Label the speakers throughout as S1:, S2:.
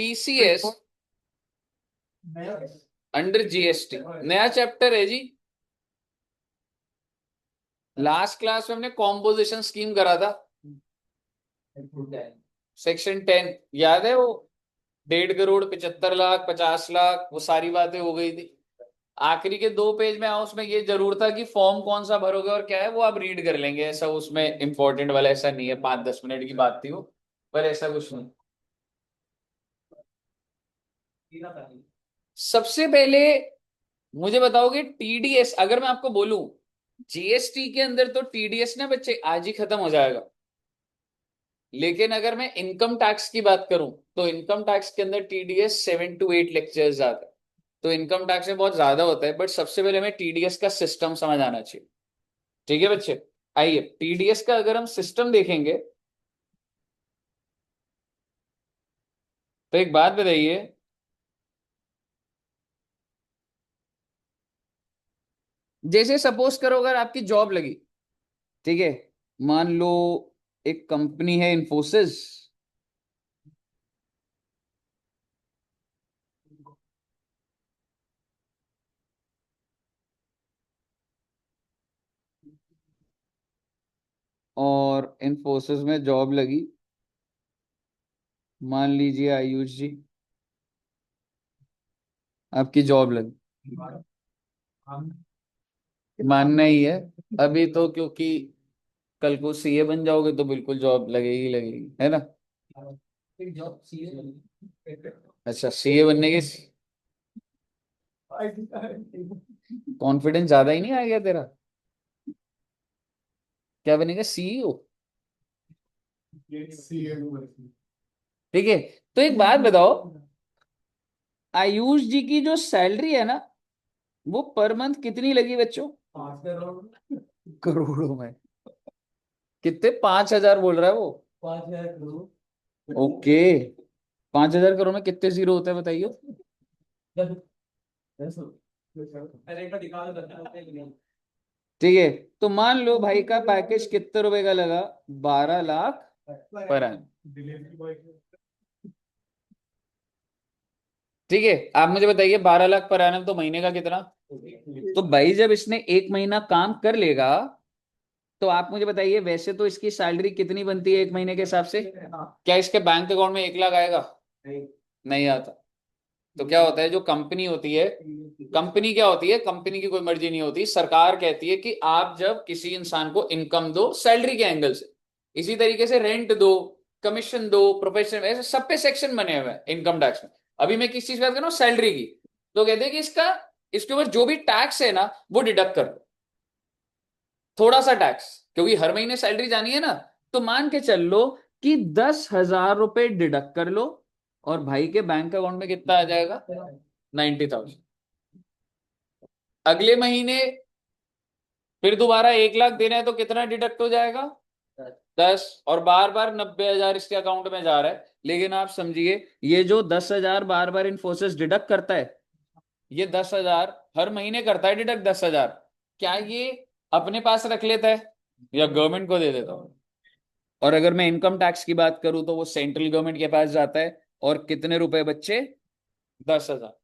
S1: TCS under GST नया chapter है जी। Last class में हमने कॉम्पोजिशन स्कीम करा था, सेक्शन 10 याद है वो, 1.5 करोड़ 75 लाख 50 लाख, वो सारी बातें हो गई थी। आखिरी के 2 पेज में आओ, उसमें ये जरूर था कि फॉर्म कौन सा भरोगे और क्या है वो आप रीड कर लेंगे, ऐसा उसमें इंपॉर्टेंट वाला ऐसा नहीं है, 5-10 मिनट की बात थी वो, पर ऐसा कुछ नहीं। सबसे पहले मुझे बताओगे टीडीएस, अगर मैं आपको बोलूं जीएसटी के अंदर तो टीडीएस ना बच्चे आज ही खत्म हो जाएगा, लेकिन अगर मैं इनकम टैक्स की बात करूं तो इनकम टैक्स के अंदर टीडीएस 7 to 8 लेक्चर्स आता है, तो इनकम टैक्स में बहुत ज्यादा होता है, बट सबसे पहले हमें टीडीएस का सिस्टम समझ आना चाहिए। ठीक है बच्चे, आइए टीडीएस का अगर हम सिस्टम देखेंगे तो एक बात बताइए, जैसे सपोज करो अगर आपकी जॉब लगी, ठीक है, मान लो एक कंपनी है इन्फोसिस, और इन्फोसिस में जॉब लगी, मान लीजिए आयुष जी आपकी जॉब लगी, मानना ही है अभी तो, क्योंकि कल को सीए बन जाओगे तो बिल्कुल जॉब लगेगी लगेगी, है ना। अच्छा सीए बनने की कॉन्फिडेंस ज्यादा ही नहीं आ गया तेरा, क्या बनेगा सीईओ। ठीक है, तो एक बात बताओ, आयुष जी की जो सैलरी है ना वो पर मंथ कितनी लगी बच्चों, 5 करोड़ में। कितने, 5,000 बोल रहा है वो, 5,000 करोड़। ओके, 5,000 करोड़ में कितने जीरो होते हैं बताइए। ठीक है, तो मान लो भाई का पैकेज कितने रुपए का लगा, 12 लाख पर annum। ठीक है, आप मुझे बताइए 12 लाख पर annum तो महीने का कितना, तो भाई जब इसने 1 महीना काम कर लेगा तो आप मुझे बताइए वैसे तो इसकी सैलरी कितनी बनती है 1 महीने के हिसाब से, क्या इसके बैंक अकाउंट में 1 लाख आएगा, नहीं आता। तो क्या होता है, जो कंपनी होती है, कंपनी क्या होती है, कंपनी की कोई मर्जी नहीं होती, सरकार कहती है कि आप जब किसी इंसान को इनकम दो सैलरी के एंगल से, इसी तरीके से रेंट दो, कमीशन दो, प्रोफेशन, ऐसे सब पे सेक्शन बने हुए हैं इनकम टैक्स में। अभी मैं किस चीज की बात कर रहा हूँ, सैलरी की, तो कहते हैं कि इसका, इसके ऊपर जो भी टैक्स है ना वो डिडक्ट कर दो, थोड़ा सा टैक्स, क्योंकि हर महीने सैलरी जानी है ना, तो मान के चल लो कि 10,000 रुपए डिडक्ट कर लो और भाई के बैंक अकाउंट में कितना आ जाएगा, 90,000। अगले महीने फिर दोबारा 1 लाख देना है तो कितना डिडक्ट हो जाएगा, 10, और बार बार 90,000 इसके अकाउंट में जा रहा है। लेकिन आप समझिए ये जो 10,000 बार बार इन्फोसिस डिडक्ट करता है, ये 10,000 हर महीने करता है डिडक्ट 10,000, क्या ये अपने पास रख लेता है या गवर्नमेंट को दे देता हूँ। और अगर मैं इनकम टैक्स की बात करूं तो वो सेंट्रल गवर्नमेंट के पास जाता है, और कितने रुपए बच्चे, 10,000।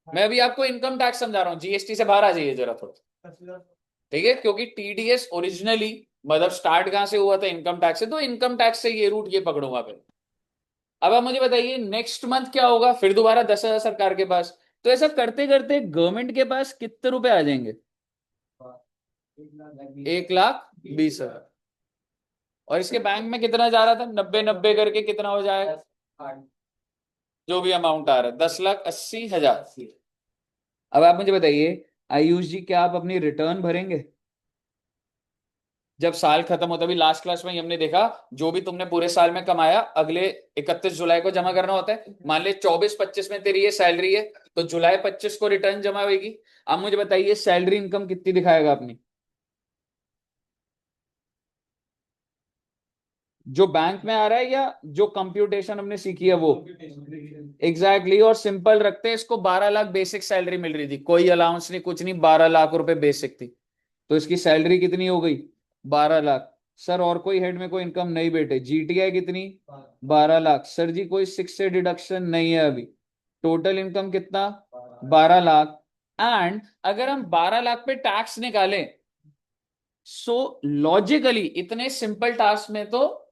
S1: मैं अभी आपको इनकम टैक्स समझा रहा हूँ, जीएसटी से बाहर आ जाइए जरा थोड़ा। ठीक है, क्योंकि टीडीएस ओरिजिनली मतलब स्टार्ट कहां से हुआ था, इनकम टैक्स से, तो इनकम टैक्स से ये रूट ये पकड़ूंगा फिर। अब आप मुझे बताइए नेक्स्ट मंथ क्या होगा, फिर दोबारा 10,000 सरकार के पास, तो ऐसा करते करते गवर्नमेंट के पास कितने रुपए आ जाएंगे, 1,20,000। और इसके बैंक में कितना जा रहा था, 90-90 करके कितना हो जाएगा, जो भी अमाउंट आ रहा है, 10,80,000। अब आप मुझे बताइए आयुष जी क्या आप अपनी रिटर्न भरेंगे जब साल खत्म होता है। अभी लास्ट क्लास में ही हमने देखा, जो भी तुमने पूरे साल में कमाया अगले 31 जुलाई को जमा करना होता है। मान ले 24-25 में तेरी ये सैलरी है, तो जुलाई 25 को रिटर्न जमा होगी। अब मुझे बताइए सैलरी इनकम कितनी दिखाएगा अपनी, जो बैंक में आ रहा है या जो कंप्यूटेशन हमने सीखी है वो, एग्जैक्टली और सिंपल रखते हैं इसको, 12 लाख बेसिक सैलरी मिल रही थी, कोई अलाउंस नहीं कुछ नहीं, 12 लाख रुपए बेसिक थी, तो इसकी सैलरी कितनी हो गई, 12 लाख। सर और कोई हेड में कोई इनकम नहीं बेटे, जीटीआई कितनी, 12 लाख। सर जी कोई 6 से डिडक्शन नहीं है अभी, टोटल इनकम कितना, 12 लाख। एंड अगर हम 12 लाख पे टैक्स निकालें, सो लॉजिकली इतने सिंपल टास्क में तो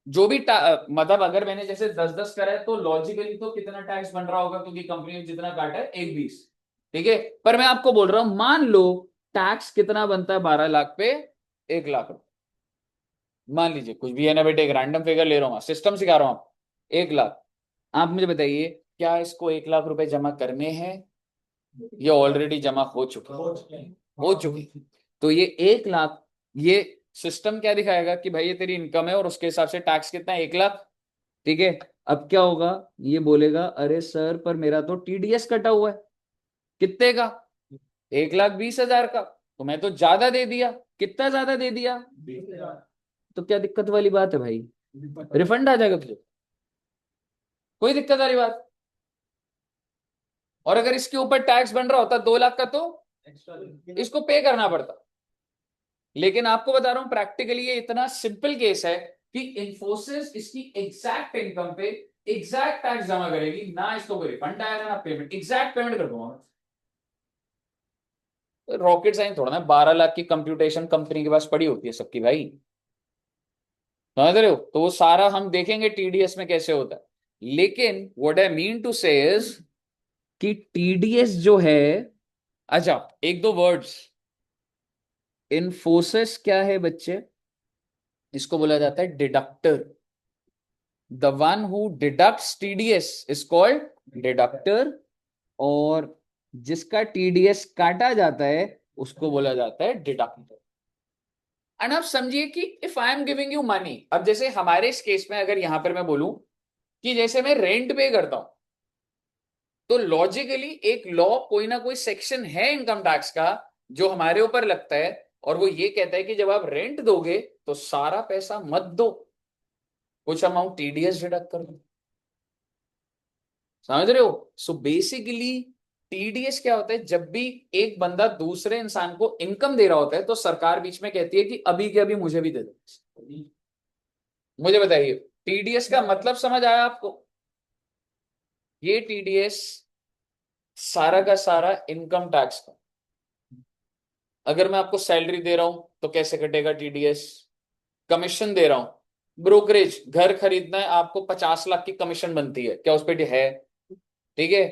S1: जो भी मतलब अगर मैंने जैसे 10-10 करा है तो लॉजिकली तो कितना टैक्स बन रहा होगा, क्योंकि कंपनी ने जितना काटा है 1/20। ठीक है, पर मैं आपको बोल रहा हूं मान लो टैक्स कितना बनता है 12 लाख पे, 1 लाख रुपए मान लीजिए, कुछ भी है ना बेटे, एक रैंडम फिगर ले रहा हूं, सिस्टम सिखा रहा हूं आप, 1 लाख। आप मुझे बताइए क्या इसको 1 लाख रुपए जमा करने हैं, ये ऑलरेडी जमा हो चुके। तो ये 1 लाख, ये सिस्टम क्या दिखाएगा कि भाई ये तेरी इनकम है और उसके हिसाब से टैक्स कितना है, 1 लाख। ठीक है, अब क्या होगा, ये बोलेगा अरे सर पर मेरा तो टीडीएस कटा हुआ है, कितने का, 1,20,000 का, तो मैं तो ज्यादा दे दिया, कितना ज्यादा दे दिया, तो क्या दिक्कत वाली बात है भाई, रिफंड आ जाएगा तुझे, कोई दिक्कत वाली बात। और अगर इसके ऊपर टैक्स बन रहा होता 2 लाख का, तो इसको पे करना पड़ता। लेकिन आपको बता रहा हूं प्रैक्टिकली ये इतना सिंपल केस है कि इन्फोसिस इसकी एग्जैक्ट इनकम पे एग्जैक्ट टैक्स जमा करेगी, ना इसको कोई रिफंड आएगा ना पेमेंट, एग्जैक्ट पेमेंट कर दूंगा। रॉकेट साइंस थोड़ा ना, 12 लाख की कंप्यूटेशन कंपनी के पास पड़ी होती है सबकी भाई, समझ रहे हो, तो वो सारा हम देखेंगे टीडीएस में कैसे होता है। लेकिन what I mean to say is कि टीडीएस जो है, अच्छा एक दो वर्ड्स, इन्फोसिस क्या है बच्चे, इसको बोला जाता है deductor. The one who deducts TDS is called deductor, और जिसका टीडीएस काटा जाता है उसको बोला जाता है डिडक्टर। एंड आप समझिए कि if I am giving you money, अब जैसे हमारे इस केस में अगर यहां पर मैं बोलूं कि जैसे मैं रेंट पे करता हूं, तो लॉजिकली एक लॉ कोई ना कोई सेक्शन है इनकम टैक्स का जो हमारे ऊपर लगता है, और वो ये कहता है कि जब आप रेंट दोगे तो सारा पैसा मत दो, कुछ अमाउंट टीडीएस डिडक्ट कर दो। समझ रहे हो, सो बेसिकली टीडीएस क्या होता है, जब भी एक बंदा दूसरे इंसान को इनकम दे रहा होता है तो सरकार बीच में कहती है कि अभी के अभी मुझे भी दे दो। मुझे बताइए टीडीएस का मतलब समझ आया आपको, ये टीडीएस सारा का सारा इनकम टैक्स का। अगर मैं आपको सैलरी दे रहा हूं तो कैसे कटेगा टीडीएस, कमीशन दे रहा हूं, ब्रोकरेज, घर खरीदना है आपको 50 लाख की कमीशन बनती है, क्या उस पर है, ठीक है,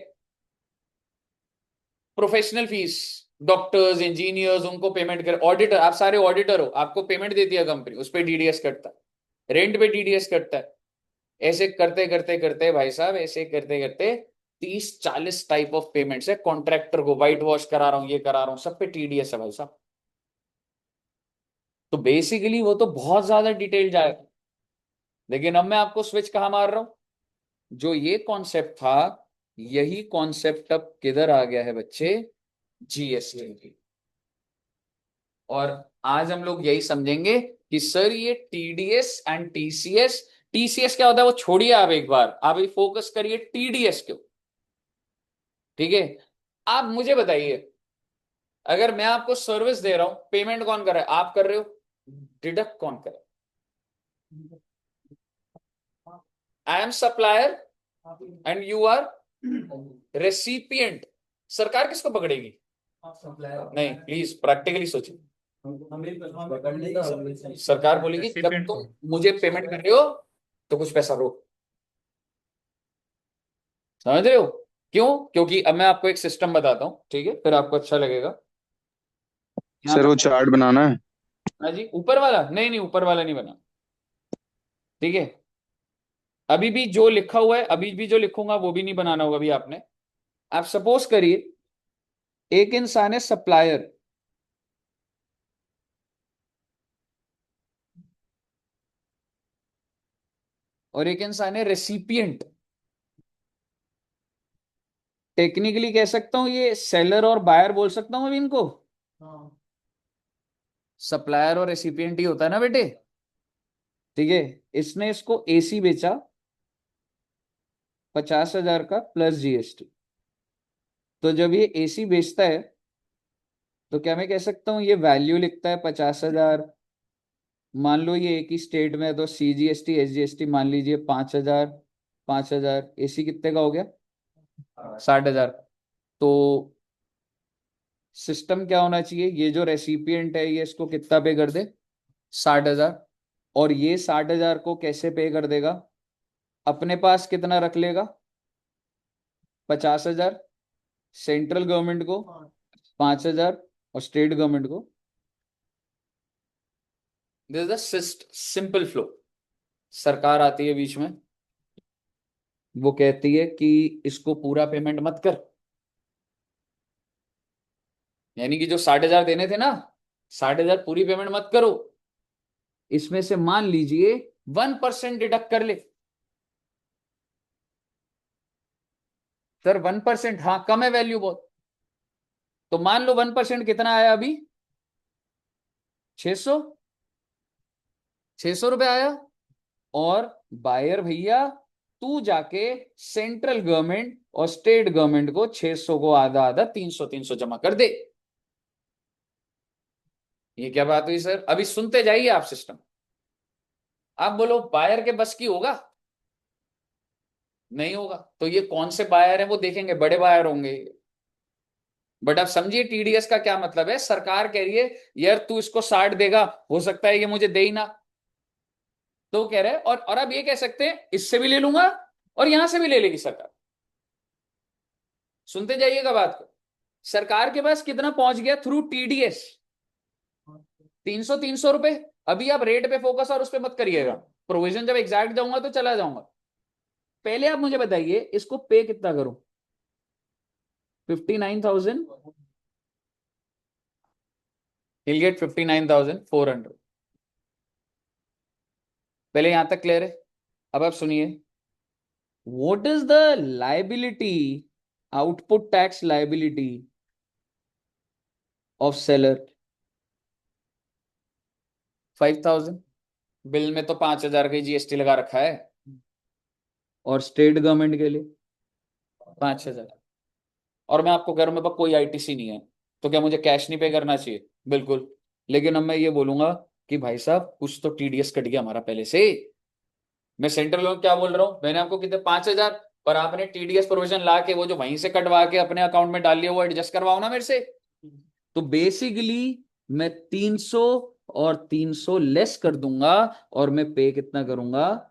S1: प्रोफेशनल फीस, डॉक्टर्स इंजीनियर्स उनको पेमेंट कर, ऑडिटर आप सारे ऑडिटर हो, आपको पेमेंट देती है कंपनी, उस पर टीडीएस कटता है, रेंट पे टीडीएस कटता है। ऐसे करते करते करते भाई साहब, ऐसे करते करते 30-40 टाइप ऑफ पेमेंट्स है, कॉन्ट्रैक्टर को व्हाइट वॉश करा रहा हूं, ये करा रहा हूं, सब पे टीडीएस है भाई साहब। तो बेसिकली वो तो बहुत ज्यादा डिटेल जाएगा, लेकिन अब मैं आपको स्विच कहां मार रहा हूं, जो ये कॉन्सेप्ट था, यही कॉन्सेप्ट अब किधर आ गया है बच्चे, जीएसटी। और आज हम लोग यही समझेंगे कि सर ये टीडीएस एंड टीसीएस, टीसीएस क्या होता है वो छोड़िए, आप एक बार आप फोकस करिए टीडीएस क्यों। ठीक है, आप मुझे बताइए अगर मैं आपको सर्विस दे रहा हूं, पेमेंट कौन कर रहा है, आप कर रहे हो, डिडक्ट कौन कर रहा है, I am supplier and you are recipient, सरकार किसको पकड़ेगी, नहीं प्लीज प्रैक्टिकली सोचिए, सरकार बोलेगी जब तुम मुझे पेमेंट कर रहे हो तो कुछ पैसा रो, समझ रहे हो, क्यों, क्योंकि अब मैं आपको एक सिस्टम बताता हूँ, ठीक है, फिर आपको अच्छा लगेगा। यहाँ
S2: सर
S1: पर
S2: वो चार्ट बनाना है।
S1: हाँ जी, ऊपर वाला नहीं, नहीं ऊपर वाला नहीं बना, ठीक है, अभी भी जो लिखा हुआ है, अभी भी जो लिखूंगा वो भी नहीं बनाना होगा अभी आपने। आप सपोज करिए एक इंसान है सप्लायर, और एक इंसान है रेसिपिएंट। टेक्निकली कह सकता हूं ये सेलर और बायर बोल सकता हूं अभी इनको, सप्लायर और रेसिपिएंट ही होता है ना बेटे। ठीक है, इसने इसको एसी बेचा 50,000 का प्लस जीएसटी, तो जब ये एसी बेचता है तो क्या मैं कह सकता हूँ ये वैल्यू लिखता है 50,000 मान लो ये एक ही स्टेट में है, तो CGST SGST मान लीजिए 5,000, 5,000, AC कितने का हो गया? 60,000। तो सिस्टम क्या होना चाहिए, ये जो रेसिपिएंट है ये इसको कितना पे कर दे? 60,000। और ये 60,000 को कैसे पे कर देगा? अपने पास कितना रख लेगा? 50,000। सेंट्रल गवर्नमेंट को 5,000 और स्टेट गवर्नमेंट को। This is the simple flow. सरकार आती है बीच में, वो कहती है कि इसको पूरा पेमेंट मत कर, यानी कि जो 60,000 देने थे ना, 60,000 पूरी पेमेंट मत करो, इसमें से मान लीजिए 1% डिडक्ट कर ले। सर 1%, हाँ कम है वैल्यू बहुत। तो मान लो 1% कितना आया अभी? 600, 600 रुपये आया। और बायर भैया, तू जाके सेंट्रल गवर्नमेंट और स्टेट गवर्नमेंट को 600 को आधा आधा 300 300 जमा कर दे। ये क्या बात हुई सर? अभी सुनते जाइए आप सिस्टम। आप बोलो बायर के बस की होगा? नहीं होगा। तो ये कौन से बायर है वो देखेंगे, बड़े बायर होंगे। बट आप समझिए TDS का क्या मतलब है। सरकार कह रही है यार तू इसको 60 देगा, हो सकता है ये मुझे दे ही ना। तो कह रहे हैं, और आप ये कह सकते हैं इससे भी ले लूंगा और यहां से भी ले लेगी सरकार। सुनते जाइएगा बात को। सरकार के पास कितना पहुंच गया थ्रू TDS? 300 रुपए। अभी आप रेट पे फोकस और उस पर मत करिएगा, प्रोविजन जब एग्जैक्ट जाऊंगा तो चला जाऊंगा। पहले आप मुझे बताइए इसको पे कितना करूं? 59,000। he'll get 59,400। पहले यहां तक क्लियर है? अब आप सुनिए, what is the liability, output tax liability of seller? 5,000। Bill में तो 5,000 का GST लगा रखा है। और स्टेट गवर्नमेंट के लिए 5,000। और मैं आपको कह रहा हूं मेरे पास कोई ITC नहीं है, तो क्या मुझे कैश नहीं पे करना चाहिए? बिल्कुल। लेकिन अब मैं ये बोलूंगा कि भाई साहब कुछ तो TDS कट गया हमारा पहले से। मैं सेंट्रल लोन क्या बोल रहा हूं, मैंने आपको कितने 5,000, पर आपने TDS प्रोविजन ला के वो जो वहीं से कटवा के अपने अकाउंट में डाल लिया, वो एडजस्ट करवाओ ना मेरे से। तो बेसिकली मैं 300 और 300 लेस कर दूंगा, और मैं पे कितना करूंगा?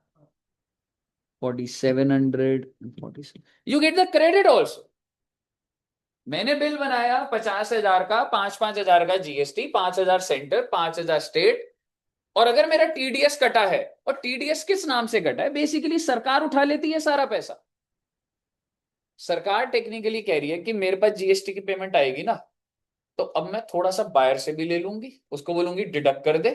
S1: 4,700। 47, you get the credit also. मैंने बिल बनाया 50,000 का, 5,000 का GST, 5,000 सेंटर, 5,000 स्टेट। और अगर मेरा TDS कटा है, और TDS किस नाम से कटा है? बेसिकली सरकार उठा लेती है सारा पैसा। सरकार टेक्निकली कह रही है कि मेरे पास GST की पेमेंट आएगी ना, तो अब मैं थोड़ा सा बायर से भी ले लूंगी, उसको बोलूंगी डिडक्ट कर दे,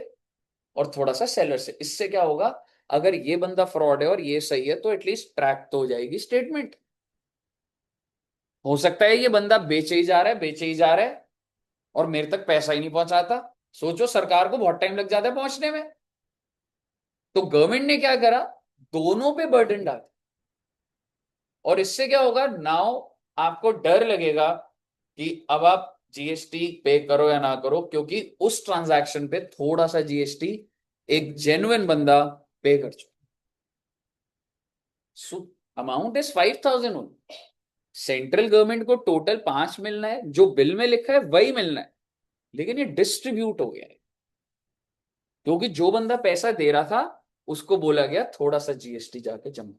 S1: और थोड़ा सा सेलर से। इससे क्या होगा, अगर ये बंदा फ्रॉड है और ये सही है तो एटलीस्ट ट्रैक तो हो जाएगी स्टेटमेंट। हो सकता है ये बंदा बेचे ही जा रहा है, बेचे ही जा रहा है, और मेरे तक पैसा ही नहीं पहुंचाता। सोचो सरकार को बहुत टाइम लग जाता है पहुंचने में। तो गवर्नमेंट ने क्या करा, दोनों पे बर्डन डाल। और इससे क्या होगा, नाउ आपको डर लगेगा कि अब आप GST पे करो या ना करो, क्योंकि उस ट्रांजैक्शन पे थोड़ा सा GST एक जेन्युइन बंदा पे कर चुका। Amount is 5,000 only. Central government को टोटल 5 मिलना है, जो बिल में लिखा है वही मिलना है, लेकिन ये डिस्ट्रीब्यूट हो गया है, क्योंकि जो बंदा पैसा दे रहा था उसको बोला गया थोड़ा सा GST जाके जमा।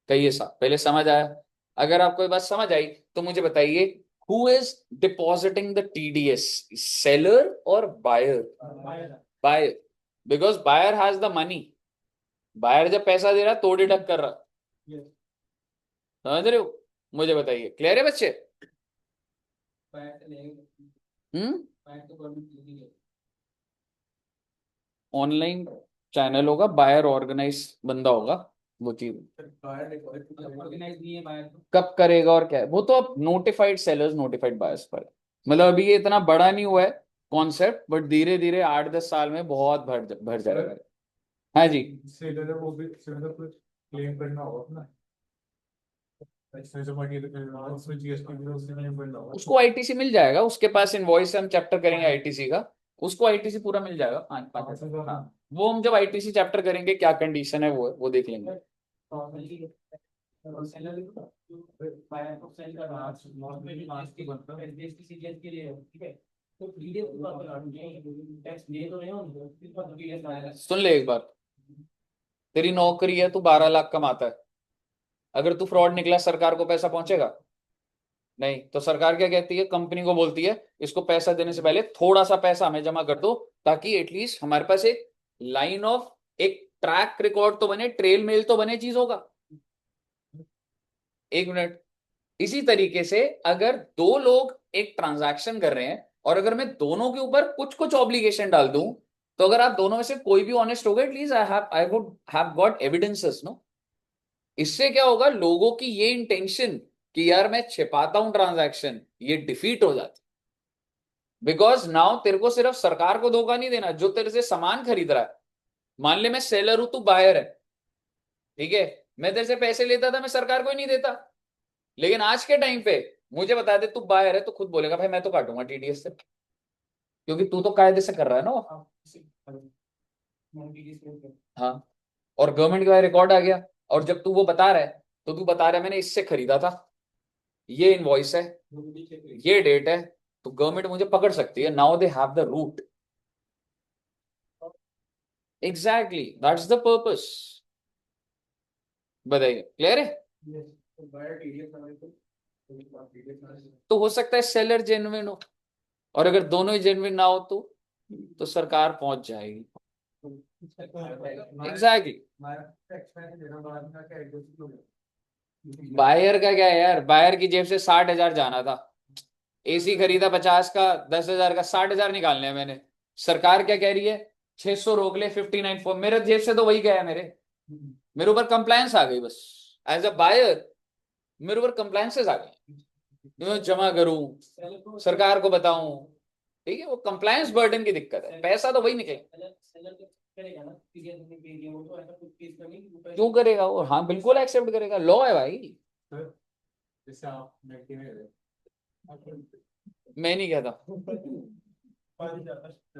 S1: कहिए साहब, पहले समझ आया? अगर आपको ये बात समझ आई तो मुझे बताइए, who is depositing the TDS, seller और buyer? Buyer. Because buyer has the money. Buyer जब पैसा दे रहा तो डिडक्ट कर रहा। समझ रहे हो? मुझे बताइए, क्लियर है बच्चे? हम्म। ऑनलाइन चैनल होगा, बायर ऑर्गेनाइज बंदा होगा, वो चीज कब करेगा और क्या है वो तो अब नोटिफाइड सेलर्स नोटिफाइड बायर्स पर है। मतलब अभी ये इतना बड़ा नहीं हुआ है कॉन्सेप्ट, बट धीरे धीरे 8-10 साल में बहुत भर जाएगा। हाँ जी। सेलर को भी सेलर को क्लेम करना होगा ना, उसको ITC मिल जाएगा, उसके पास इनवॉइस हम चैप्टर करेंगे ITC का। उसको आईटीसी पूरा मिल जाएगा 5-5 हाँ, वो हम जब आईटीसी चैप्टर करेंगे क्या कंडीशन है वो देख लेंगे। सुन ले एक बार, तेरी नौकरी है, तू 12 लाख कमाता है, अगर तू फ्रॉड निकला सरकार को पैसा पहुंचेगा? नहीं। तो सरकार क्या कहती है, कंपनी को बोलती है इसको पैसा देने से पहले थोड़ा सा पैसा हमें जमा कर दो, ताकि एटलीस्ट हमारे पास एक लाइन ऑफ, एक ट्रैक रिकॉर्ड तो बने, ट्रेल मेल तो बने चीजों का। 1 मिनट। इसी तरीके से अगर दो लोग एक ट्रांजैक्शन कर रहे हैं और अगर मैं दोनों के ऊपर कुछ कुछ ऑब्लिगेशन डाल दूं, तो अगर आप दोनों में से कोई भी ऑनेस्ट होगा, at least I would have got evidences no. इससे क्या होगा, लोगों की ये इंटेंशन कि यार मैं छिपाता हूं ट्रांजैक्शन, ये डिफीट हो जाती। बिकॉज नाउ तेरे को सिर्फ सरकार को धोखा नहीं देना, जो तेरे से सामान खरीद रहा है। मान ले मैं सेलर हूं, तू बायर है, ठीक है, मैं तेरे से पैसे लेता था, मैं सरकार को ही नहीं देता। लेकिन आज के टाइम पे मुझे बता दे तू बायर है, तो खुद बोलेगा भाई मैं तो काटूंगा टीडीएस से, क्योंकि तू तो कायदे से कर रहा है ना वो। हाँ। और गवर्नमेंट के पास रिकॉर्ड आ गया, और जब तू वो बता रहा है, तो तू बता रहा है मैंने इससे खरीदा था, ये इनवॉइस है, ये डेट है, तो गवर्नमेंट मुझे पकड़ सकती है। Now they have the route. Exactly, that's the purpose. बताइए, क्लियर है? तो हो सकता है सेलर जेन्युइन हो, और अगर दोनों ही जेन्युइन ना हो तो सरकार पहुंच जाएगी। एग्जैक्टली। बायर का क्या है यार, बायर की जेब से 60,000 जाना था, एसी खरीदा 50 का, 10,000 का, 60,000 निकालने हैं मैंने। सरकार क्या कह रही है, 600 रोक ले, 59 फोर, मेरे जेब से तो वही गया है, मेरे ऊपर कंप्लायंस आ गई बस। एज अ बायर मेरे ऊपर कंप्लायंसेस आ गई, जमा करूं, सरकार को बताऊं, ठीक है, वो कंप्लायंस बर्डन की दिक्कत है, पैसा तो वही निकले। क्यों करेगा वो, हाँ बिल्कुल एक्सेप्ट करेगा, लॉ है भाई। मैं नहीं कहता।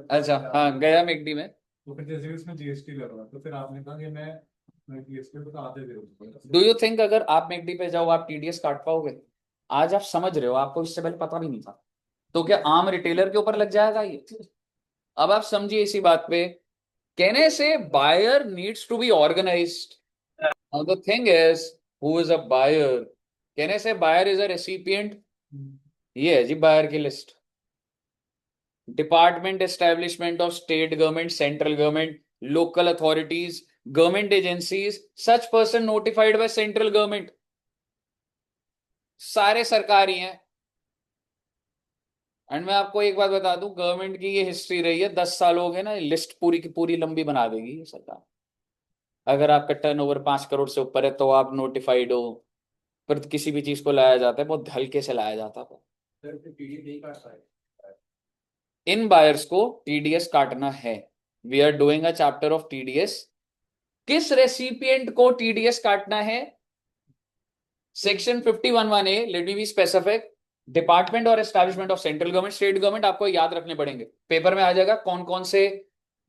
S1: अच्छा हाँ, गया मेकडी में।
S2: तो फिर जैसे उसमें जीएसटी लगा, तो फिर आपने कहा कि मैं जीएसटी तो आते दे दूंगा।
S1: डू यू थिंक अगर आप मेकडी पे जाओ आप टीडीएस काट पाओगे? आज आप समझ रहे हो, आपको इससे पहले पता भी नहीं था, तो क्या आम रिटेलर के ऊपर लग जाएगा ये? अब आप समझिए इसी बात पे, कहने से buyer needs to be organized. Now the thing is, who is a buyer? कहने से बायर इज अ रेसिपिएंट, ये है जी बायर की list. Department establishment of state government, central government, local authorities, government agencies, such person notified by central government, सारे सरकारी हैं। And मैं आपको एक बात बता दूं, गवर्नमेंट की ये हिस्ट्री रही है, 10 साल हो गए ना, लिस्ट पूरी की पूरी लंबी बना देगी ये सरकार। अगर आपका टर्नओवर 5 करोड़ से ऊपर है तो आप नोटिफाइड हो। पर किसी भी चीज को लाया जाता है बहुत हल्के से लाया जाता है। इन बायर्स को टीडीएस काटना है। We are doing a chapter of TDS. किस रेसिपिएंट को टीडीएस काटना है? Section 51(1)(a, let me be specific, department और establishment of central government, state government, आपको याद रखने पड़ेंगे, पेपर में आ जाएगा कौन कौन से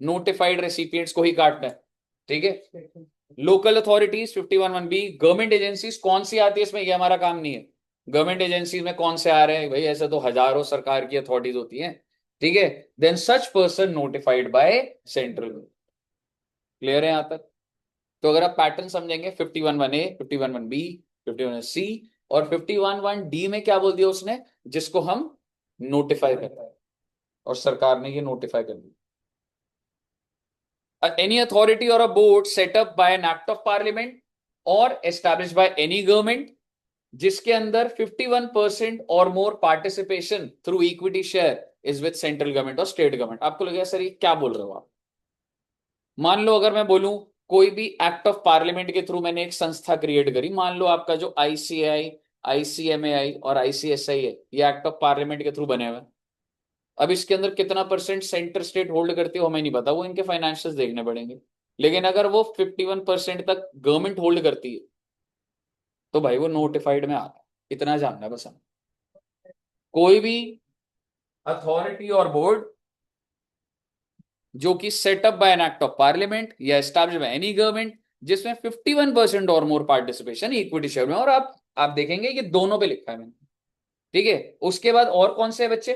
S1: नोटिफाइड रेसिपिएंट्स को ही काटना है, ठीक है। Local authorities 51(1)(b, government agencies कौन सी आती है इसमें, ये हमारा काम नहीं है। गवर्नमेंट एजेंसीज में कौन से आ रहे हैं भाई, ऐसे तो हजारों सरकार की अथॉरिटीज होती हैं, ठीक है। Then such person notified by central. Clear है यहां तक? तो अगर आप पैटर्न समझेंगे, 51(1)(a, 51(1)(b, 51(1)(c) और 51(1)(d) में क्या बोल दिया उसने, जिसको हम नोटिफाई करते हैं, और सरकार ने ये नोटिफाई कर दिया। Any authority or a board set up by an act of parliament or established by any government जिसके अंदर 51% और more participation through equity share is with central government और स्टेट गवर्नमेंट। आपको लगेगा सर ये क्या बोल रहे हो आप? मान लो अगर मैं बोलूं कोई भी एक्ट ऑफ पार्लियामेंट के थ्रू मैंने एक संस्था क्रिएट करी, मान लो आपका जो आईसीएआई, आईसीएमएआई और आईसीएसआई है, ये एक्ट ऑफ पार्लियामेंट के थ्रू बने हुए। अब इसके अंदर कितना परसेंट सेंटर स्टेट होल्ड करती है हमें नहीं पता, वो इनके फाइनेंशियल्स देखने पड़ेंगे। लेकिन अगर वो 51% तक गवर्नमेंट होल्ड करती है तो भाई वो नोटिफाइड में आता है। इतना जानना है बस हमें। कोई भी अथॉरिटी और बोर्ड जो कि setup by an act of parliament या एस्टैब्लिश बाय एनी गवर्नमेंट, जिसमें 51% और मोर पार्टिसिपेशन इक्विटी शेयर में। और आप देखेंगे ये दोनों पे लिखा है मैंने, ठीक है। उसके बाद और कौन से है बच्चे?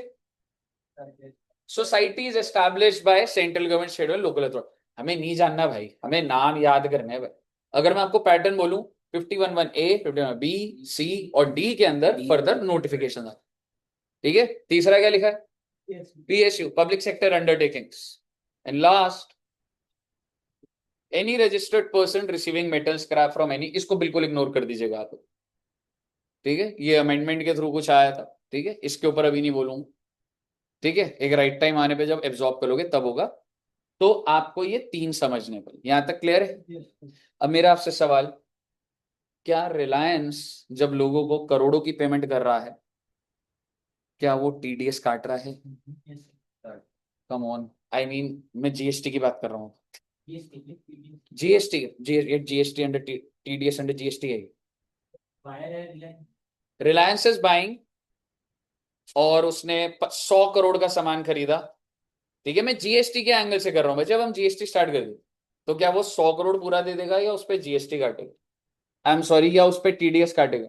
S1: Society is established bye central government, state और लोकल अथॉरिटी। हमें नहीं जानना भाई, हमें नाम याद करने हैं भाई। अगर मैं आपको पैटर्न बोलूं 51(1)(a), 51(b), C और D के अंदर फर्दर नोटिफिकेशन, ठीक है। तीसरा क्या लिखा है? PSU, public sector undertakings. And last, any registered person receiving metal scrap from any, इसको बिल्कुल इग्नोर कर दीजिएगा आप, ठीक है। ये अमेंडमेंट के थ्रू कुछ आया था, ठीक है, इसके ऊपर अभी नहीं बोलूंगा, ठीक है। एक राइट टाइम आने पे जब एब्जॉर्ब करोगे तब होगा। तो आपको ये तीन समझने पर, यहां तक क्लियर है? अब मेरा आपसे सवाल, क्या रिलायंस जब लोगों को करोड़ों की पेमेंट कर रहा है, क्या वो TDS काट रहा है? कम ऑन, आई मीन मैं GST की बात कर रहा हूँ। GST, GST under TDS under GST है। रिलायंस इज बाइंग, और उसने 100 करोड़ का सामान खरीदा, ठीक है। मैं GST के एंगल से कर रहा हूं, जब हम GST स्टार्ट कर दे तो क्या वो 100 करोड़ पूरा दे देगा, या उस पर GST काटेगा? आई एम सॉरी, या उस पर TDS काटेगा?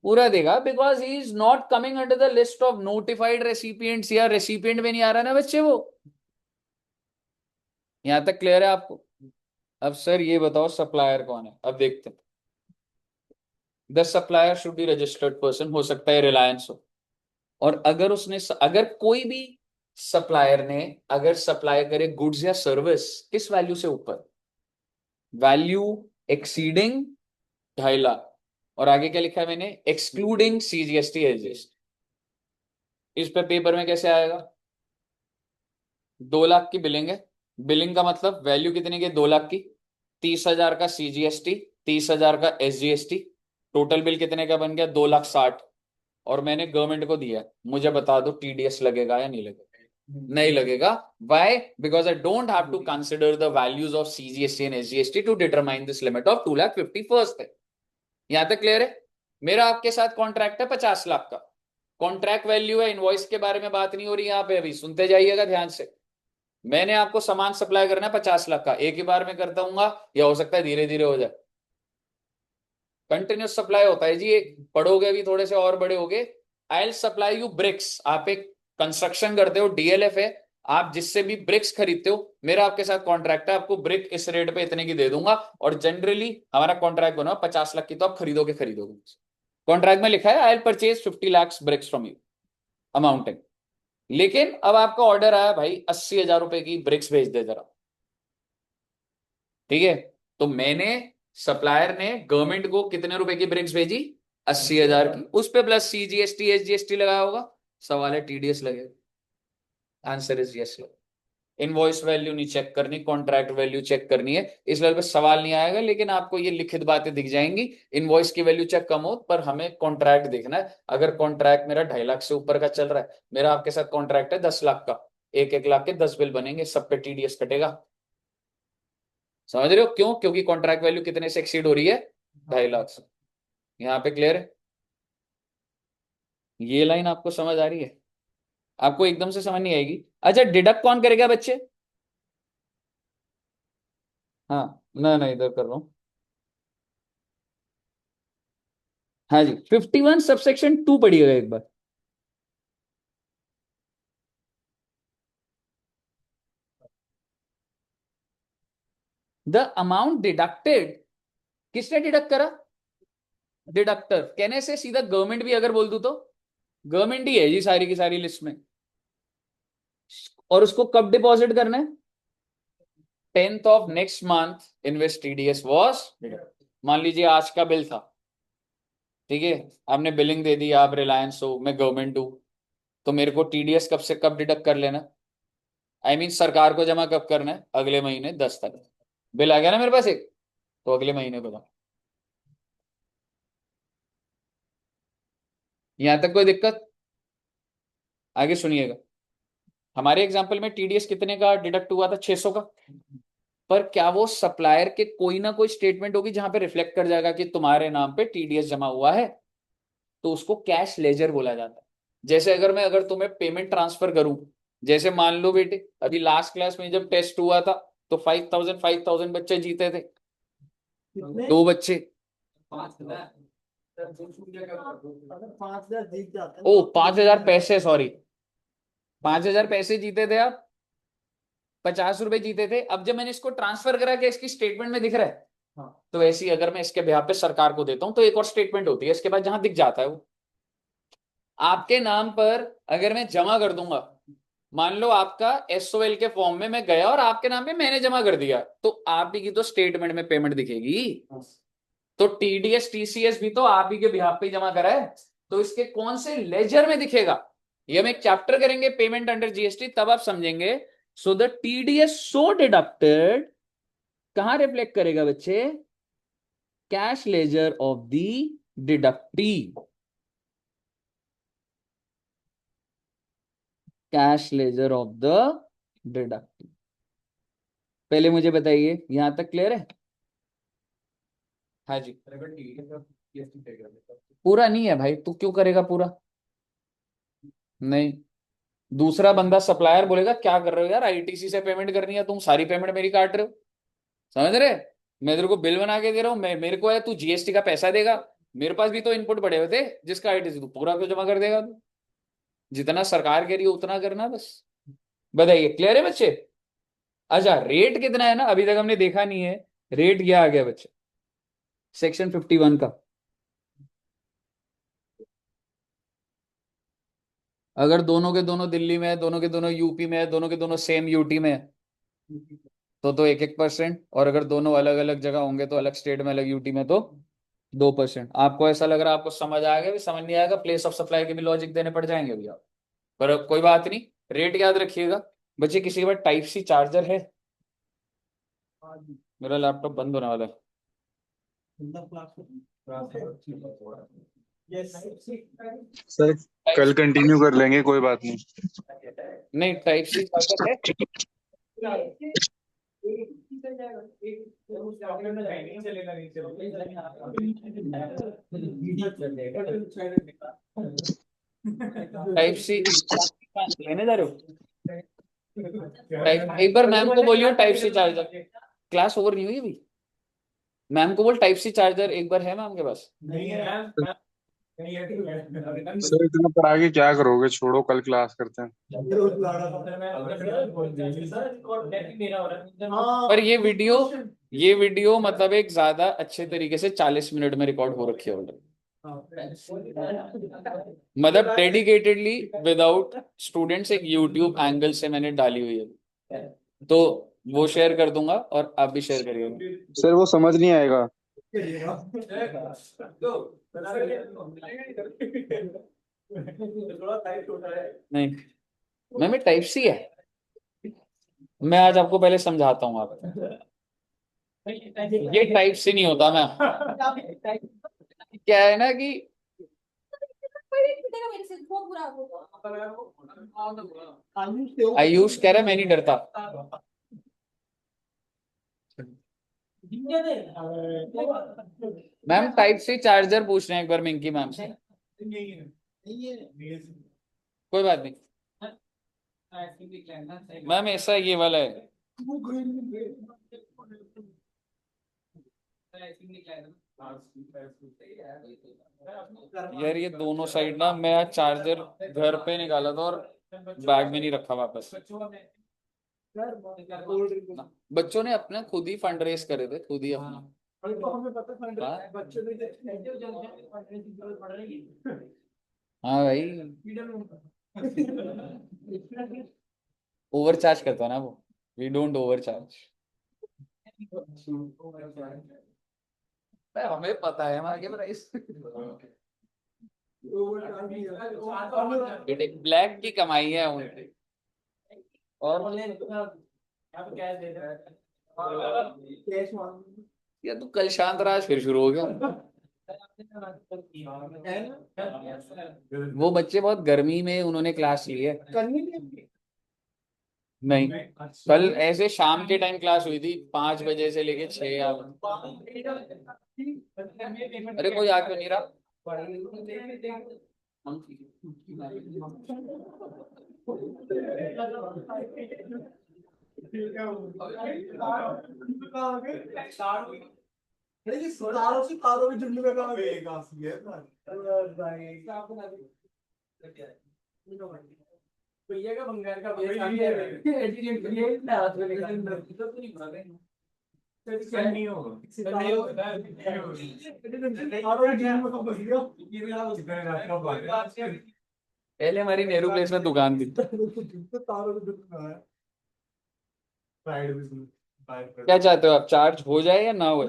S1: पूरा देगा, because he is not coming under the list of notified recipients, या रेसिपिएंट में नहीं आ रहा ना बच्चे वो। यहां तक क्लियर है आपको? अब सर ये बताओ सप्लायर कौन है, अब देखते हैं। The supplier should be registered person, हो सकता है रिलायंस हो। और अगर उसने, अगर कोई भी सप्लायर ने अगर सप्लाई करे गुड्स या सर्विस किस वैल्यू से ऊपर, वैल्यू एक्सीडिंग 2.5 लाख, और आगे क्या लिखा है मैंने, एक्सक्लूडिंग CGST एसजीएसटी, इस पे पेपर में कैसे आएगा? 2 लाख की बिलिंग है, बिलिंग का मतलब वैल्यू कितने की? 2 लाख की, 30,000 का CGST, 30,000 का SGST, टोटल बिल कितने का बन गया? 2,60,000। और मैंने गवर्नमेंट को दिया, मुझे बता दो TDS लगेगा या नहीं लगेगा? नहीं लगेगा। Why? Because I don't have to consider the values of CGST and SGST to determine this limit of 2,50,000 first है। यहां तक क्लियर है? मेरा आपके साथ कॉन्ट्रैक्ट है 50 लाख का, कॉन्ट्रैक्ट वैल्यू है, इनवॉइस के बारे में बात नहीं हो रही यहां पे, अभी सुनते जाइएगा ध्यान से। मैंने आपको सामान सप्लाई करना है 50 लाख का, एक ही बार में करता हूँ, या हो सकता है धीरे धीरे हो जाए। कंटिन्यूस सप्लाई होता है जी, पढ़ोगे भी थोड़े से और बड़े होगे। I will supply you bricks, आप एक कंस्ट्रक्शन करते हो, DLF है, आप जिससे भी ब्रिक्स खरीदते हो, मेरा आपके साथ कॉन्ट्रैक्ट है, आपको ब्रिक इस रेट पे इतने की दे दूंगा। और जनरली हमारा कॉन्ट्रैक्ट बना 50 लाख की, तो आप खरीदोगे खरीदोगे। कॉन्ट्रैक्ट में लिखा है I will purchase 50 lakhs bricks from you, amounting. लेकिन अब आपका ऑर्डर आया भाई 80,000 रुपए की ब्रिक्स भेज दे जरा, ठीक है। तो मैंने, सप्लायर ने गवर्नमेंट को कितने रुपए की ब्रिक्स भेजी? 80,000 की, उस पे प्लस CGST SGST लगाया होगा। सवाल है TDS लगेगा? Answer is yes. Invoice value नहीं चेक करनी, कॉन्ट्रैक्ट वैल्यू चेक करनी है। इस लेवल पे सवाल नहीं आएगा, लेकिन आपको ये लिखित बातें दिख जाएंगी। इनवॉइस की वैल्यू चेक कम हो, पर हमें कॉन्ट्रैक्ट देखना है। अगर कॉन्ट्रैक्ट मेरा 2.5 लाख से ऊपर का चल रहा है, मेरा आपके साथ कॉन्ट्रैक्ट है 10 लाख का, 1-1 लाख के 10 बिल बनेंगे, सब पे TDS कटेगा। समझ रहे हो क्यों? क्योंकि कॉन्ट्रैक्ट वैल्यू कितने से एक्सीड हो रही है? 2.5 लाख से। यहाँ पे क्लियर है? ये लाइन आपको समझ आ रही है? आपको एकदम से समझ नहीं आएगी। अच्छा, डिडक्ट कौन करेगा बच्चे? हाँ, ना ना इधर कर रहा हूं। हाँ जी, 51 सबसेक्शन 2 पढ़िएगा एक बार। द अमाउंट डिडक्टेड, किसने डिडक्ट करा? डिडक्टर, कहने से सीधा गवर्नमेंट भी अगर बोल दूं तो, गवर्नमेंट ही है जी सारी की सारी लिस्ट में। और उसको कब डिपॉजिट करना है? 10th of next month in which TDS was. मान लीजिए आज का बिल था, ठीक है, आपने बिलिंग दे दी, आप रिलायंस हो, मैं गवर्नमेंट हूं, तो मेरे को TDS कब से कब डिडक्ट कर लेना? आई मीन सरकार को जमा कब करना है? अगले महीने 10 तारीख। बिल आ गया ना मेरे पास एक, तो अगले महीने को था। यहां तक कोई दिक्कत? आगे सुनिएगा। हमारे एग्जाम्पल में TDS कितने का डिडक्ट हुआ था? 600 का। पर क्या वो सप्लायर के कोई ना कोई स्टेटमेंट होगी जहां पे रिफ्लेक्ट कर जाएगा कि तुम्हारे नाम पे TDS जमा हुआ है? तो उसको कैश लेजर बोला जाता है। जैसे अगर मैं, अगर तुम्हें पेमेंट ट्रांसफर करूं, जैसे मान लो बेटे, अभी लास्ट क्लास में जब टेस्ट हुआ था तो 5,000 बच्चे जीते थे,
S3: कितने?
S1: 2 बच्चे।
S3: 5,000। अगर 5,000 जीत जाते हैं
S1: ओ,
S3: तो
S1: 5,000 पैसे, सॉरी, 5,000 पैसे जीते थे आप, 50 रुपए जीते थे। अब जब मैंने इसको ट्रांसफर करा के इसकी स्टेटमेंट में दिख रहा है,
S3: हाँ।
S1: तो ऐसे ही अगर मैं इसके बिहाफ पे सरकार को देता हूं तो एक और स्टेटमेंट होती है इसके बाद जहां दिख जाता है वो आपके नाम पर। अगर मैं जमा कर दूंगा, मान लो आपका एसओएल के फॉर्म में मैं गया और आपके नाम पे मैंने जमा कर दिया, तो आप ही की तो स्टेटमेंट में पेमेंट दिखेगी। तो टीडीएस टीसीएस भी तो आप ही के बिहाफ पे जमा करा है, तो इसके कौन से लेजर में दिखेगा, ये हम एक चैप्टर करेंगे पेमेंट अंडर जीएसटी, तब आप समझेंगे। So the TDS so deducted कहां रिफ्लेक्ट करेगा बच्चे? Cash ledger of the deductee, cash ledger of the deductee. पहले मुझे बताइए, यहां तक क्लियर है? हाँ जी। पूरा नहीं है भाई, तू क्यों करेगा पूरा? नहीं, दूसरा बंदा सप्लायर बोलेगा क्या कर रहे हो यार, आईटीसी से पेमेंट करनी है, तुम सारी पेमेंट मेरी काट रहे हो, समझ रहे? मैं तेरे को बिल बना के दे रहा हूँ, मैं मेरे को है, तू जीएसटी का पैसा देगा, मेरे पास भी तो इनपुट पड़े हुए थे जिसका आईटीसी तू पूरा क्यों जमा कर देगा तू? जितना सरकार कह रही है उतना करना बस। बताइए, क्लियर है बच्चे? अच्छा, रेट कितना है ना, अभी तक हमने देखा नहीं है। रेट क्या आ गया बच्चे सेक्शन 51 का? अगर दोनों के दोनों दिल्ली में है, दोनों के दोनों यूपी में है, दोनों के दोनों सेम यूटी में है, तो 1-1%। और अगर दोनों अलग अलग जगह होंगे तो अलग स्टेट में अलग यूटी में तो 2%। आपको ऐसा लग रहा है आपको समझ आ गया? भी समझ नहीं आएगा, प्लेस ऑफ सप्लाई के भी लॉजिक देने पड़ जाएंगे भैया, पर अब कोई बात नहीं, रेट याद रखिएगा। बच्चे किसी के पास टाइप सी चार्जर है? मेरा लैपटॉप बंद होने वाला है।
S4: सर कल कंटिन्यू कर लेंगे, कोई बात नहीं।
S1: नहीं, टाइप सी चार्जर है? टाइप सी लेने जा रहे हो? टाइप, एक बार मैम को बोलियो type C charger. Class over नहीं हुई अभी, मैम को बोल टाइप सी चार्जर एक बार है मैम के पास।
S4: सर इतना पढ़ा के क्या करोगे, छोड़ो कल क्लास करते हैं।
S1: पर ये वीडियो मतलब एक ज्यादा अच्छे तरीके से 40 मिनट में रिकॉर्ड हो रखी है ऑलरेडी, मतलब डेडिकेटेडली विदाउट स्टूडेंट्स, एक यूट्यूब एंगल से मैंने डाली हुई है, तो वो शेयर कर दूंगा और आप भी शेयर करिएगा।
S4: सर वो समझ नहीं आएगा।
S1: नहीं, मैम टाइप सी है। मैं आज आपको पहले समझाता हूँ, आप ये टाइप सी नहीं होता मैम। क्या है ना कि आयुष कह रहा है मैं नहीं डरता। मैम टाइप सी चार्जर पूछ रहे हैं एक बार मिंकी मैम से। कोई बात नहीं मैम, ऐसा ये वाला है यार, ये दोनों साइड ना, मैं आज चार्जर घर पे निकाला था और बैग में नहीं रखा वापस। बच्चों ने अपना खुद ही फंड रेस करे थे, खुद ही अपना।
S3: तो हमें पता फंड
S1: हाँ?
S3: बच्चों ने फंड की जरूरत पड़ रही है।
S1: हाँ भाई, ओवर चार्ज करता है ना वो, वी डोंट ओवर चार्ज। हमें पता है हम आगे प्राइस। बेटे ब्लैक की कमाई है उनकी। और या तू कल शांत रहा, आज फिर शुरू हो गया। वो बच्चे बहुत गर्मी में उन्होंने क्लास ली है। नहीं, कल ऐसे शाम के टाइम क्लास हुई थी, 5 बजे से लेके 6 या। अरे कोई आके नहीं रहा।
S2: सितारों से तारों में जुड़ने का एक आंसू है
S3: भैया का बंगाल का भैया एटीट्यूड ये हाथ में लेकर तो नहीं बना रहे
S2: नहीं होगा
S1: पहले हमारी नेहरू प्लेस में दुकान थी। क्या चाहते हो आप, चार्ज हो जाए या ना हो?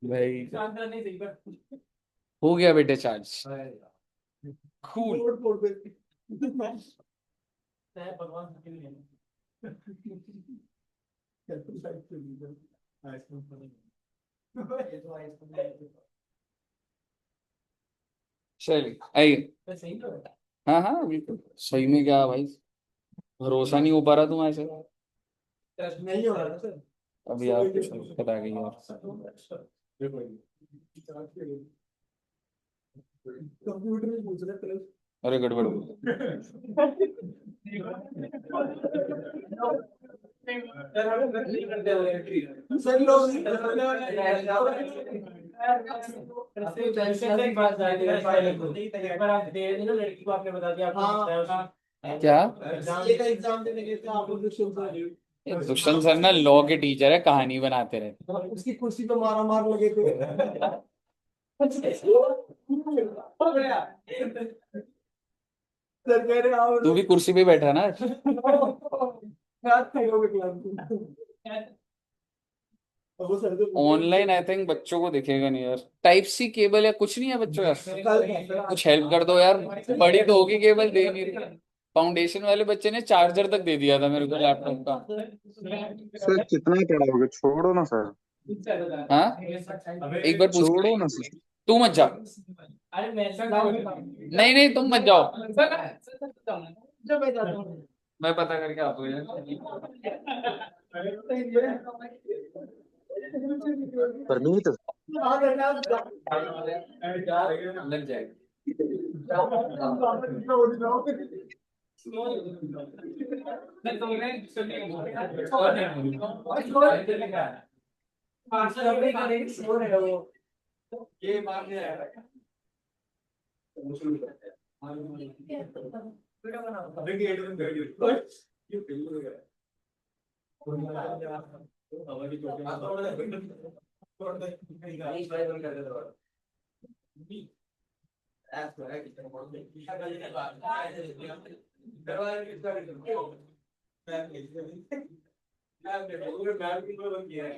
S1: भाई हो गया बेटे चार्ज। कूल।
S3: भगवान के लिए
S1: चलिए आइए।
S3: सही तो है।
S1: हाँ हाँ बिल्कुल सही में, क्या भाई भरोसा नहीं हो पा रहा तुम्हारे से।
S3: नहीं हो रहा था सर।
S1: अभी आप कुछ दिक्कत आ गई यार।
S2: कंप्यूटर में पूछ रहे प्लस
S1: अरे गड़बड़ हो गई।
S2: सर लोग
S3: लड़की को आपने बता दिया
S1: क्या
S3: एग्जाम देने गए थे आप
S1: दुष्यंत सर ना लॉ के टीचर है, कहानी बनाते रहते।
S2: उसकी कुर्सी पे मारा मार लगे थे सर कह रहे आओ
S1: तू भी कुर्सी पे बैठा ना।
S2: रात खड़े हो गए क्लास में अब वो सर
S1: ऑनलाइन आई थिंक बच्चों को दिखेगा नहीं यार। टाइप सी केबल या कुछ नहीं है बच्चों का, कुछ हेल्प कर दो यार। बड़ी तो होगी केबल, दे नहीं रही। फाउंडेशन वाले बच्चे ने चार्जर तक दे दिया था मेरे को लैपटॉप का।
S4: सर कितना पढ़ाओगे, छोड़ो ना सर,
S1: हाँ एक बार पूछ
S4: छोड़ो ना सर।
S1: तू मत जा।
S3: अरे
S1: नहीं नहीं तुम मत जाओ,
S3: जब मैं जाता हूँ
S1: मैं पता करके आता हूँ यार।
S4: परमीत
S1: लग जाएगा।
S2: ये मार दिया है अभी गेट में कर दियो ये बिल्कुल हो गया हमारी छोटी नहीं भाई बंद कर दे दो ऐप है कि दरवाजे किसका मैम की बंद किया है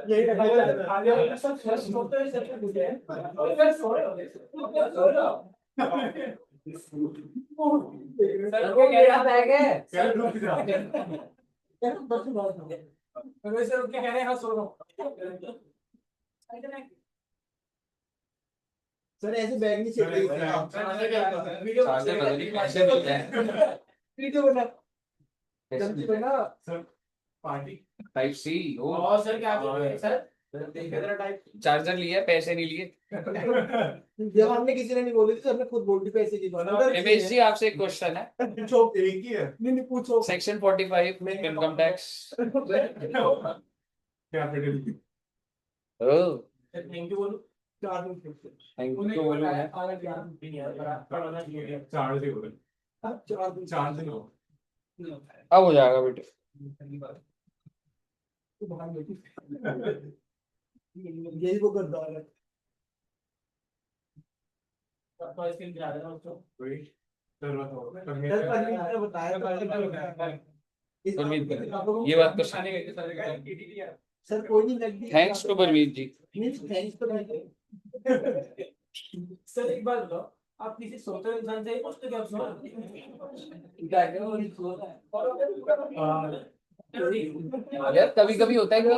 S2: यही सर ऐसे बैग नहीं चाहिए वीडियो बना जल्दी बना सर पार्टी
S1: टाइप सी ओ
S3: और सर क्या सर
S1: चार्जर लिया, पैसे नहीं लिए।
S2: जब हमने किसी ने नहीं बोली थी सबने खुद बोल दी पैसे की
S1: रमेश जी आपसे एक क्वेश्चन है।
S2: पूछो एक ही है नहीं नहीं पूछो
S1: section 45 income tax
S2: capital
S1: O
S3: thank you बोलो। चार दिन
S1: थैंक यू बोलो है।
S2: चार से हो गए, चार दिन हो
S1: अब हो जाएगा बेटे।
S3: यही वो कर रहा है। तो इसके लिए जा रहा है उसको।
S2: कोई जरूरत हो
S3: सर परवीन ने बताया
S1: परवीन, ये बात तो
S3: सर कोई नहीं लगती।
S1: Thanks to Parveen ji.
S3: Thanks तो नहीं। सर एक बात बताओ, आप किसी सोते इंसान से पूछते क्या
S1: यार कभी कभी होता है कि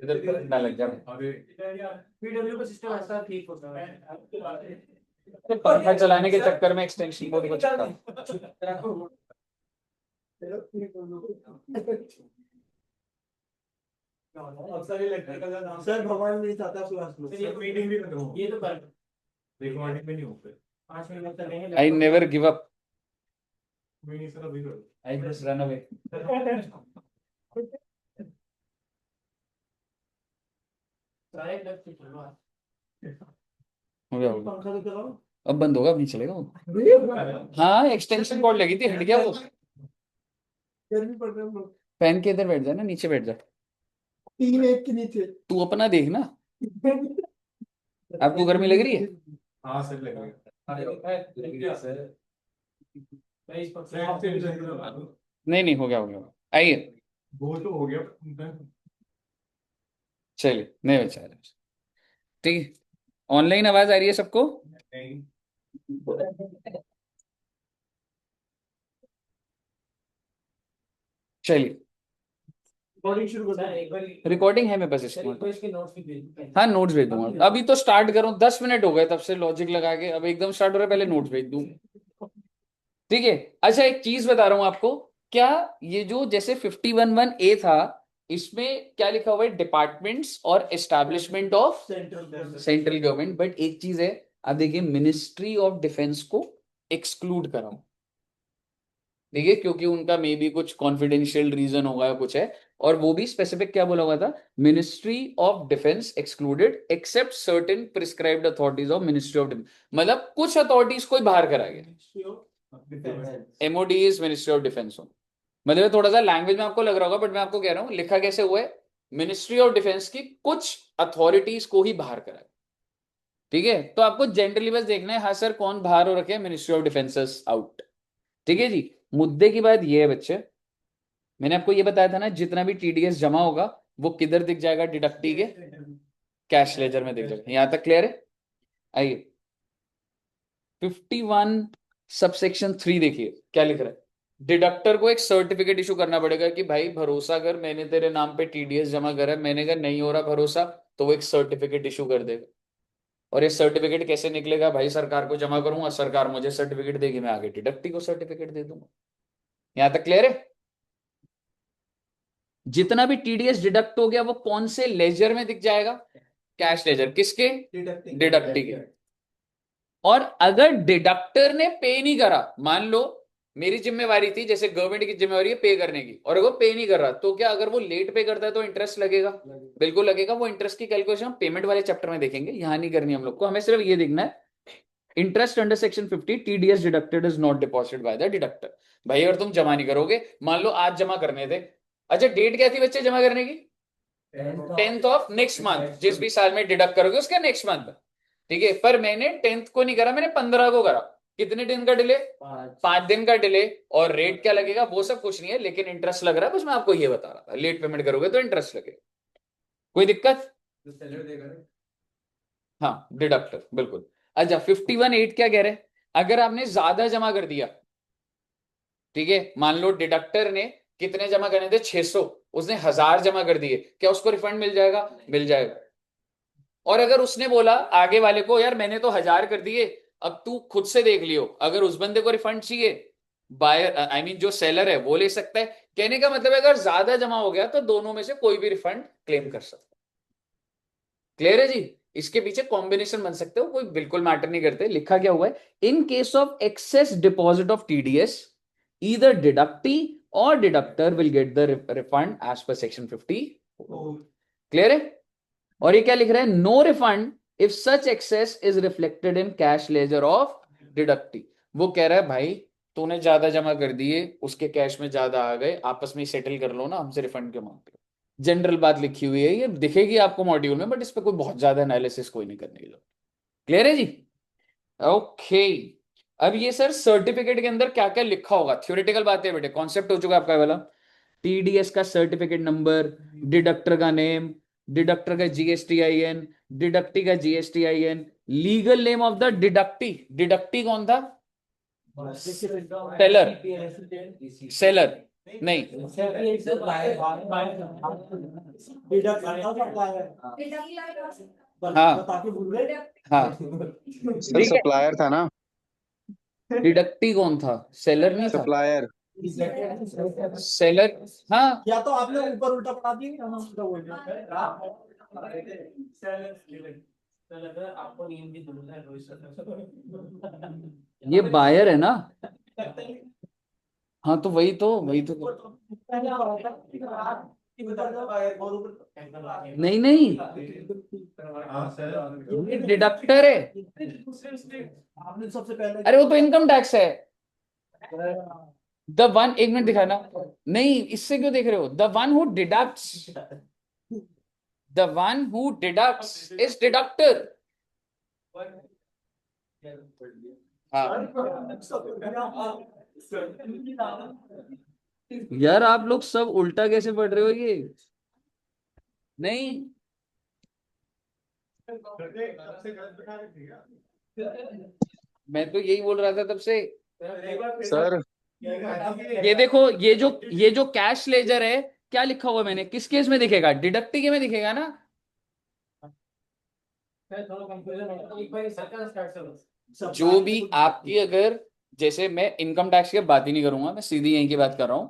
S1: इधर ना लग जाए,
S2: अरे
S3: पीडब्ल्यू का सिस्टम ऐसा ठीक होता है।
S1: पंखा चलाने के चक्कर में एक्सटेंशन बोर्ड को चिपका।
S3: सर भगवान नहीं चाहता सुहास
S2: ये मीटिंग भी खत्म हो
S3: ये तो कर
S2: रिकॉर्डिंग में नहीं होते
S3: 5 मिनट तक नहीं।
S1: आई नेवर गिव अप,
S2: मैं नहीं सर अभी करो
S1: आई जस्ट रन अवे।
S3: सारे लग के चलो
S1: हो गया, हो गया।
S3: पंखा तो चलाओ।
S1: अब बंद होगा, अब नहीं चलेगा वो। हाँ एक्सटेंशन कॉर्ड लगी थी, हट गया वो।
S3: गर्मी पड़ रही है हम लोग।
S1: फैन के इधर बैठ जा ना, नीचे बैठ जा।
S3: 3 1 के नीचे।
S1: तू अपना देख ना, आपको गर्मी लग रही है?
S2: हाँ सर लगेगा
S1: नहीं नहीं, हो गया हो गया। आइए
S2: वो तो हो गया
S1: चलिए, नहीं बचा रहे। ठीक है, ऑनलाइन आवाज आ रही है सबको?
S2: नहीं
S1: चलिए
S3: रिकॉर्डिंग शुरू करते हैं एक बार।
S1: रिकॉर्डिंग है मेरे पास इसकी।
S3: तो इसके नोट्स भी भेज दो।
S1: हाँ नोट्स भेज दूंगा, अभी तो स्टार्ट करूं, 10 मिनट हो गए तब से लॉजिक लगा के, अब एकदम स्टार्ट हो रहा है, पहले नोट्स भेज दूं। ठीक है। अच्छा एक चीज बता रहा हूं आपको, क्या ये जो जैसे 51(1)(a था, इसमें क्या लिखा हुआ है? डिपार्टमेंट्स और establishment of central government, but एक चीज है, आप देखिए मिनिस्ट्री ऑफ डिफेंस को एक्सक्लूड करा हूं। देखिए क्योंकि उनका मे बी कुछ कॉन्फिडेंशियल रीजन होगा या कुछ है, और वो भी स्पेसिफिक क्या बोला हुआ था? Ministry of defence excluded except certain prescribed authorities of ministry of defence, मतलब कुछ अथॉरिटीज को ही बाहर करा गया। एमओडीज मिनिस्ट्री ऑफ डिफेंस हो, मतलब थोड़ा सा लैंग्वेज में आपको लग रहा होगा, बट मैं आपको कह रहा हूं लिखा कैसे हुआ है, मिनिस्ट्री ऑफ डिफेंस की कुछ अथॉरिटीज को ही बाहर करा गया। ठीक है, तो आपको जनरली बस देखना है, हाँ सर कौन बाहर हो रखे हैं, मिनिस्ट्री ऑफ डिफेंस आउट। ठीक है जी, मुद्दे की बात ये है बच्चे, मैंने आपको ये बताया था ना, जितना भी टीडीएस जमा होगा वो किधर दिख जाएगा? डिडक्टी के कैश लेजर में दिख जाएगा। यहां तक क्लियर है? आइए 51 सबसेक्शन 3 देखिए क्या लिख रहा है। डिडक्टर को एक सर्टिफिकेट इशू करना पड़ेगा कि भाई भरोसा कर, मैंने तेरे नाम पे टीडीएस जमा करा है, मैंने कहा नहीं हो रहा भरोसा, तो वो एक सर्टिफिकेट इशू कर देगा। और ये सर्टिफिकेट कैसे निकलेगा? भाई सरकार को जमा करूंगा, सरकार मुझे सर्टिफिकेट देगी, मैं आगे डिडक्टी को सर्टिफिकेट दे दूंगा। यहां तक क्लियर है? जितना भी टीडीएस डिडक्ट हो गया वो कौन से लेजर में दिख जाएगा? Cash ledger. किसके? डिडक्टी के। और अगर डिडक्टर ने पे नहीं करा, मान लो मेरी जिम्मेवारी थी, जैसे गवर्नमेंट की जिम्मेवारी है पे करने की, और अगर वो पे नहीं कर रहा, तो क्या अगर वो लेट पे करता है तो इंटरेस्ट लगेगा? बिल्कुल लगेगा। वो इंटरेस्ट की कैलकुलेशन पेमेंट वाले चैप्टर में देखेंगे, यहां नहीं करनी हम लोग को, हमें सिर्फ ये देखना है interest under section 50 TDS deducted is not deposited by the deductor. भाई अगर तुम जमा नहीं करोगे, मान लो आज जमा करने थे, अच्छा डेट क्या थी बच्चे जमा करने की? 10th ऑफ नेक्स्ट मंथ, जिस भी साल में डिडक्ट करोगे उसके नेक्स्ट मंथ। ठीक है, पर मैंने 10th को नहीं करा, मैंने 15 को करा। कितने दिन का डिले? 5 दिन का डिले। और रेट क्या लगेगा? वो सब कुछ नहीं है, लेकिन इंटरेस्ट लग रहा है, बस मैं आपको ये बता रहा था, लेट पेमेंट करोगे तो इंटरेस्ट लगेगा। कोई दिक्कत? हाँ डिडक्टर बिल्कुल। अच्छा 51(8) क्या कह रहे हैं? अगर आपने ज्यादा जमा कर दिया, ठीक है, मान लो डिडक्टर ने कितने जमा करने थे? 600, उसने 1000 जमा कर दिए, क्या उसको रिफंड मिल जाएगा? मिल जाएगा। और अगर उसने बोला आगे वाले को, यार मैंने तो 1000 कर दिए, अब तू खुद से देख लियो, अगर उस बंदे को रिफंड चाहिए, बायर आई मीन जो सेलर है वो ले सकता है। कहने का मतलब है अगर ज्यादा जमा हो गया तो दोनों में से कोई भी रिफंड क्लेम कर सकता है। क्लियर है जी? इसके पीछे कॉम्बिनेशन बन सकते हो, कोई बिल्कुल मैटर नहीं करते। लिखा क्या हुआ है? In case of excess deposit of TDS, either deductee और deductor will get the refund as per section 50। Clear है? और ये क्या लिख रहा है? No refund if such excess is reflected in cash ledger of deductee. वो कह रहा है भाई तूने ज्यादा जमा कर दिए, उसके कैश में ज्यादा आ गए, आपस में सेटल कर लो ना, हमसे रिफंड क्यों मांगते हो? जनरल बात लिखी हुई है, ये दिखेगी आपको मॉड्यूल में, बट इस पर कोई बहुत ज्यादा एनालिसिस कोई नहीं करने की जरूरत। क्लियर है जी? ओके। अब ये सर सर्टिफिकेट के अंदर क्या क्या लिखा होगा, थ्योरेटिकल बात है बेटे, कॉन्सेप्ट हो चुका आपका वाला। टीडीएस का सर्टिफिकेट नंबर, डिडक्टर का नेम, डिडक्टर का जीएसटीआईएन, डिडक्टी का GSTIN, legal name of the deductee. Deductee कौन था? सेलर। सेलर नहीं, हाँ हाँ
S4: सर
S1: ठीक है।
S4: सप्लायर था ना,
S1: डिडक्टी कौन था? सेलर नहीं था?
S4: सप्लायर।
S1: सेलर, हाँ।
S3: या तो आपने ऊपर उल्टा पढ़ा दिया या हम उल्टा बोल दिया। आपको नींद भी दूर है
S1: ये बायर है ना? हाँ तो वही तो नहीं नहीं, ये डिडक्टर है।
S3: आपने सबसे पहले
S1: अरे वो तो इनकम टैक्स है। द वन, एक मिनट दिखाना। नहीं, इससे क्यों देख रहे हो? The one who deducts, the one who deducts is deductor. हाँ यार, आप लोग सब उल्टा कैसे पढ़ रहे हो ये? नहीं, मैं तो यही बोल रहा था तब से।
S4: सर
S1: ये देखो, ये जो कैश लेजर है, क्या लिखा हुआ है मैंने, किस केस में दिखेगा? डिडक्टी के में दिखेगा ना? जो भी आपकी, अगर जैसे मैं इनकम टैक्स की बात ही नहीं करूंगा, मैं सीधी यहीं की बात कर रहा हूं।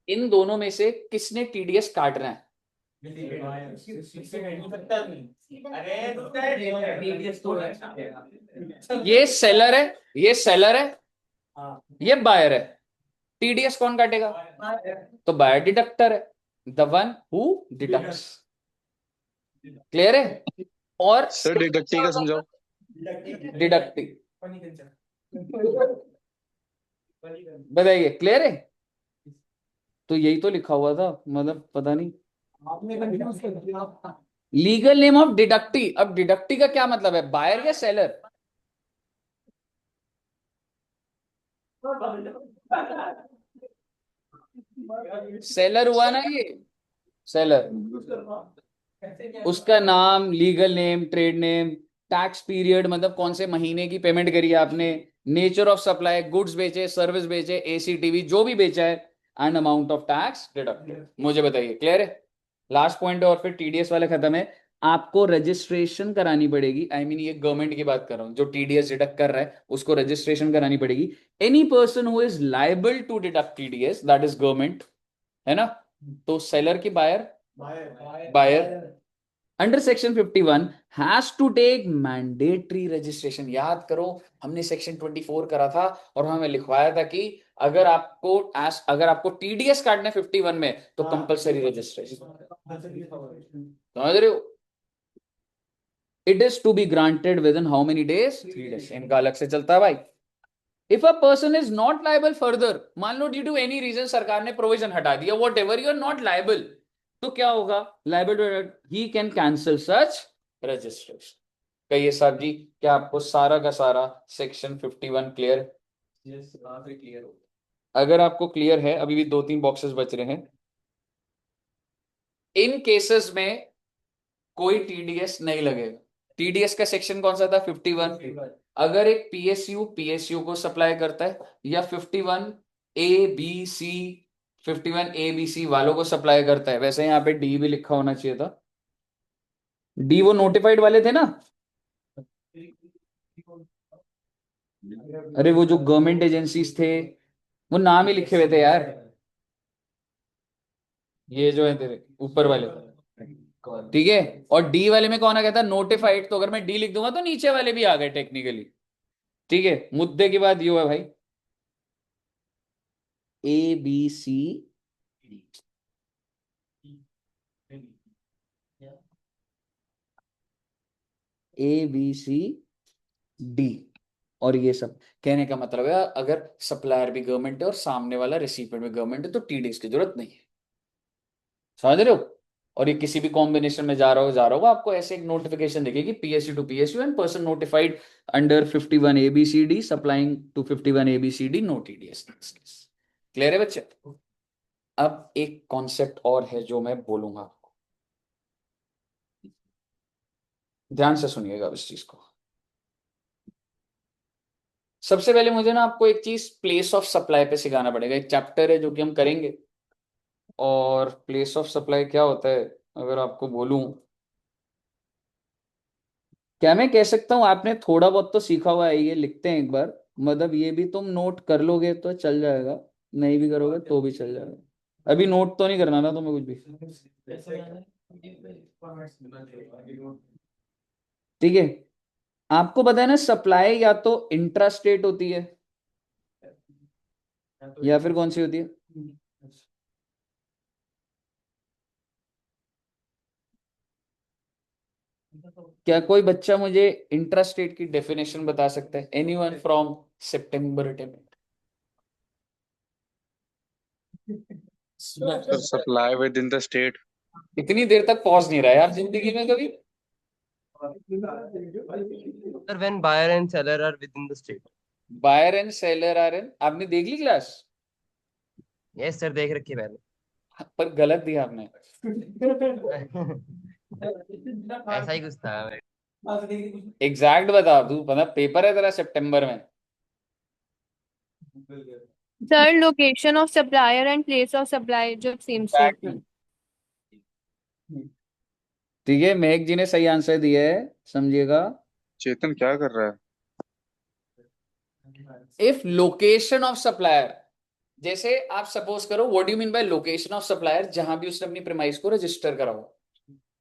S1: इन दोनों में से किसने टीडीएस काटना है? ये सेलर है, ये सेलर है, ये बायर है। टीडीएस कौन काटेगा? तो बायर डिडक्टर है, द वन हु डिडक्ट्स। क्लियर है? और
S4: सर डिडक्टी का समझाओ।
S1: डिडक्टी बताइए, क्लियर है? तो यही तो लिखा हुआ था, मतलब पता नहीं। लीगल नेम ऑफ डिडक्टी, अब डिडक्टी का क्या मतलब है, बायर या सेलर? सेलर हुआ ना ये, सेलर। उसका नाम, legal name, trade name, tax period मतलब कौन से महीने की पेमेंट करी है आपने, नेचर ऑफ सप्लाई, गुड्स बेचे, सर्विस बेचे, एसी टीवी जो भी बेचा है, and amount of tax deducted. मुझे बताइए, क्लियर है? लास्ट पॉइंट है और फिर टीडीएस वाले खत्म है। आपको रजिस्ट्रेशन करानी पड़ेगी, आई मीन ये गवर्नमेंट की बात कर रहा हूं, जो टीडीएस डिडक्ट कर रहा है उसको रजिस्ट्रेशन करानी पड़ेगी। Any person who is liable to deduct TDS, that is government, है ना? तो सेलर की buyer, buyer under section 51 has to take mandatory registration. याद करो, हमने सेक्शन 24 करा था और हमें लिखवाया था कि अगर आपको टीडीएस काटना है 51 में तो कंपलसरी रजिस्ट्रेशन। समझ रहे हो? It is to be granted within how many days? 3 days. इनका अलग से चलता है भाई। If a person is not liable further, मान लो ड्यू टू एनी रीजन सरकार ने प्रोविजन हटा दिया, whatever, you are not liable, तो क्या होगा? Liable, he can cancel such registration. कहिए साहब जी, क्या आपको सारा का सारा सेक्शन 51 क्लियर? क्लियर हो? अगर आपको क्लियर है, अभी भी 2-3 बॉक्सेस बच रहे हैं। इन केसेस में कोई टीडीएस नहीं लगेगा। टीडीएस का सेक्शन कौन सा था? 51। अगर एक पीएसयू को सप्लाई करता है, या 51 A B C, 51 A B C वालों को सप्लाई करता है, वैसे यहाँ पे डी भी लिखा होना चाहिए था। डी वो नोटिफाइड वाले थे ना? अरे वो जो गवर्नमेंट एजेंसीज थे, वो नाम ही लिखे हुए थे यार, ये जो है तेरे ऊपर वाले, ठीक है। और डी वाले में कौन आ गया था? नोटिफाइड। तो अगर मैं डी लिख दूंगा तो नीचे वाले भी आ गए टेक्निकली। ठीक है, मुद्दे की बात ये है भाई, ABC ABCD और ये सब। कहने का मतलब है अगर सप्लायर भी गवर्नमेंट है और सामने वाला रिसिपिएंट भी गवर्नमेंट है तो TDS की जरूरत नहीं है। समझ रहे हो? और ये किसी भी कॉम्बिनेशन में जा रहा होगा आपको ऐसे एक नोटिफिकेशन दिखेगी PSU to PSU and person notified under 51 ABCD supplying to 51 ABCD no TDS। Clear है बच्चे? अब एक कॉन्सेप्ट और है जो मैं बोलूंगा आपको, ध्यान से सुनिएगा इस चीज को। सबसे पहले मुझे ना आपको एक चीज प्लेस ऑफ सप्लाई पे सिखाना पड़ेगा। एक चैप्टर है जो कि हम करेंगे, और प्लेस ऑफ सप्लाई क्या होता है अगर आपको बोलूं, क्या मैं कह सकता हूं आपने थोड़ा बहुत तो सीखा हुआ है, ये लिखते हैं एक बार, मतलब ये भी तुम नोट कर लोगे तो चल जाएगा, नहीं भी करोगे तो भी चल जाएगा। अभी नोट तो नहीं करना ना तुम्हें कुछ भी, ठीक है? आपको पता है ना सप्लाई या तो इंट्रा स्टेट होती है या फिर कौन सी होती है? क्या कोई बच्चा मुझे इंट्रा स्टेट की डेफिनेशन बता सकता है? Anyone from September till?
S4: Sir supply with in the state.
S1: इतनी देर तक पॉज नहीं रहा है आप जिंदगी में कभी?
S3: Sir, when buyer and seller are within the state.
S1: Buyer and seller are in, आपने देख ली क्लास?
S3: Yes sir, देख रखी है
S1: पर गलत दिया आपने।
S3: पहले। ऐसा ही कुछ था।
S1: एग्जैक्ट बता तू, पता पेपर है तेरा सितंबर में।
S5: Sir, location of supplier and place of supply जो same state में।
S1: ठीक है, मेघ जी ने सही आंसर दिया है, समझिएगा।
S4: चेतन क्या कर रहा है?
S1: इफ लोकेशन ऑफ सप्लायर, जैसे आप सपोज करो, what do you mean by location of supplier? जहां भी उसने अपनी प्रीमाइस को रजिस्टर करा हो।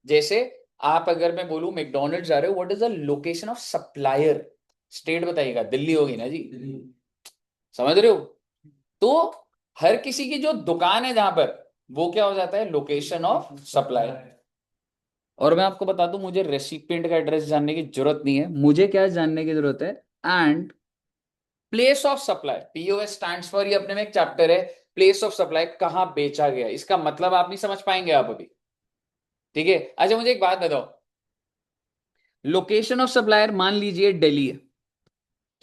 S1: जैसे आप अगर मैं बोलूं मैकडोनल्ड्स जा रहे हो, what is the location of supplier? State बताइएगा, दिल्ली होगी ना जी, समझ रहे हो? तो हर किसी की जो दुकान है जहां पर, वो क्या हो जाता है? Location of supplier. और मैं आपको बता दूं, मुझे रेसिपिएंट का एड्रेस जानने की जरूरत नहीं है, मुझे क्या जानने की जरूरत है? And place of supply, POS stands for, ये अपने में एक चैप्टर है, प्लेस ऑफ सप्लाई, कहां बेचा गया। इसका मतलब आप नहीं समझ पाएंगे आप अभी, ठीक है? अच्छा मुझे एक बात बताओ, लोकेशन ऑफ सप्लायर मान लीजिए दिल्ली है,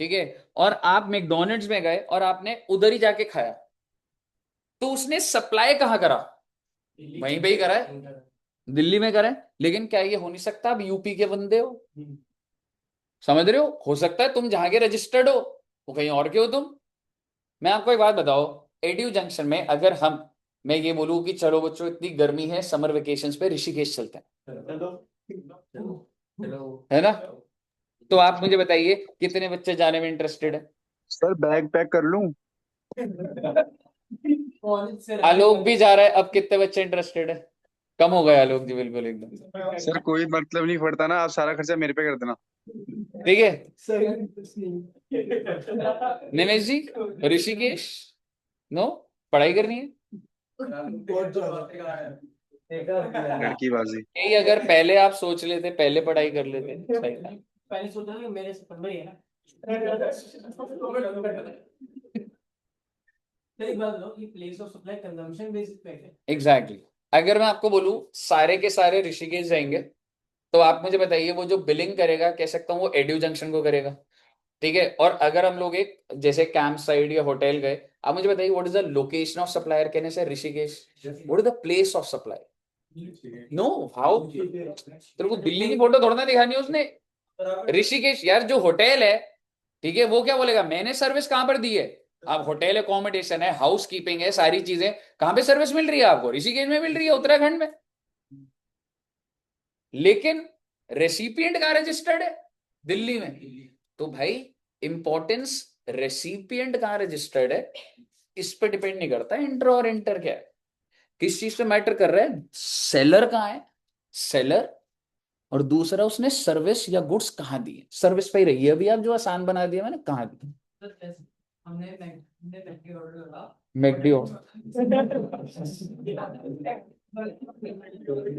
S1: ठीक है, और आप मैकडोनल्ड्स में गए और आपने उधर ही जाके खाया, तो उसने सप्लाई कहां करा? वहीं पे ही करा है, दिल्ली में करा है। लेकिन क्या ये हो नहीं सकता आप यूपी के बंदे हो? समझ रहे हो सकता है तुम जहां के रजिस्टर्ड हो वो कहीं और के हो तुम। मैं आपको एक बात बताओ, एडीयू जंक्शन में अगर मैं ये बोलूं कि चलो बच्चों इतनी गर्मी है, समर वेकेशंस पे ऋषिकेश चलते हैं, है ना? तो आप मुझे बताइए कितने बच्चे जाने में इंटरेस्टेड है?
S4: सर बैग पैक कर लूं?
S1: आलोक भी जा रहा है, अब कितने बच्चे इंटरेस्टेड है? कम हो गए आलोक जी, बिल्कुल एकदम।
S4: सर कोई मतलब नहीं पड़ता ना, आप सारा खर्चा मेरे पे कर देना।
S1: ठीक है निमेश जी, ऋषिकेश नो, पढ़ाई करनी है।
S4: लड़कीबाजी।
S1: यही अगर पहले आप सोच लेते, पहले पढ़ाई कर लेते, सही था।
S3: पहले सोचा था मेरे से पढ़ है ना। एक बात बताओ कि place of supply consumption basis पे है।
S1: एग्जैक्टली अगर मैं आपको बोलूं सारे के सारे ऋषिकेश जाएंगे, तो आप मुझे बताइए वो जो बिलिंग करेगा, कह सकता हूँ वो एड्यू जंक्शन को करेगा, ठीक है? और अगर हम लोग एक जैसे कैंप साइड या होटल गए, आप मुझे बताइए what is the location of supplier? कहने से Rishikesh, what is the place of supply? No, how? तेरे को दिल्ली की फोटो थोड़ा ना दिखानी है उसने, ऋषिकेश यार जो होटल है, ठीक है, वो क्या बोलेगा मैंने सर्विस कहां पर दी है? आप होटल अकोमोडेशन है, हाउस कीपिंग है, सारी चीजें कहां पे सर्विस मिल रही है आपको? ऋषिकेश में मिल रही है, उत्तराखंड में। लेकिन रेसिपिएंट कहां रजिस्टर्ड है? दिल्ली में। तो भाई इंपॉर्टेंस रेसिपिएंट कहां रजिस्टर्ड है इस पे डिपेंड नहीं करता इंटर और इंटर क्या है, किस चीज पे मैटर कर रहा है? सेलर कहां है, सेलर, और दूसरा उसने सर्विस या गुड्स कहां दी है। सर्विस पे ही रही है अभी आप, जो आसान बना दिया मैंने, कहां दी?
S3: हमने ऑर्डर करा
S1: मैकडी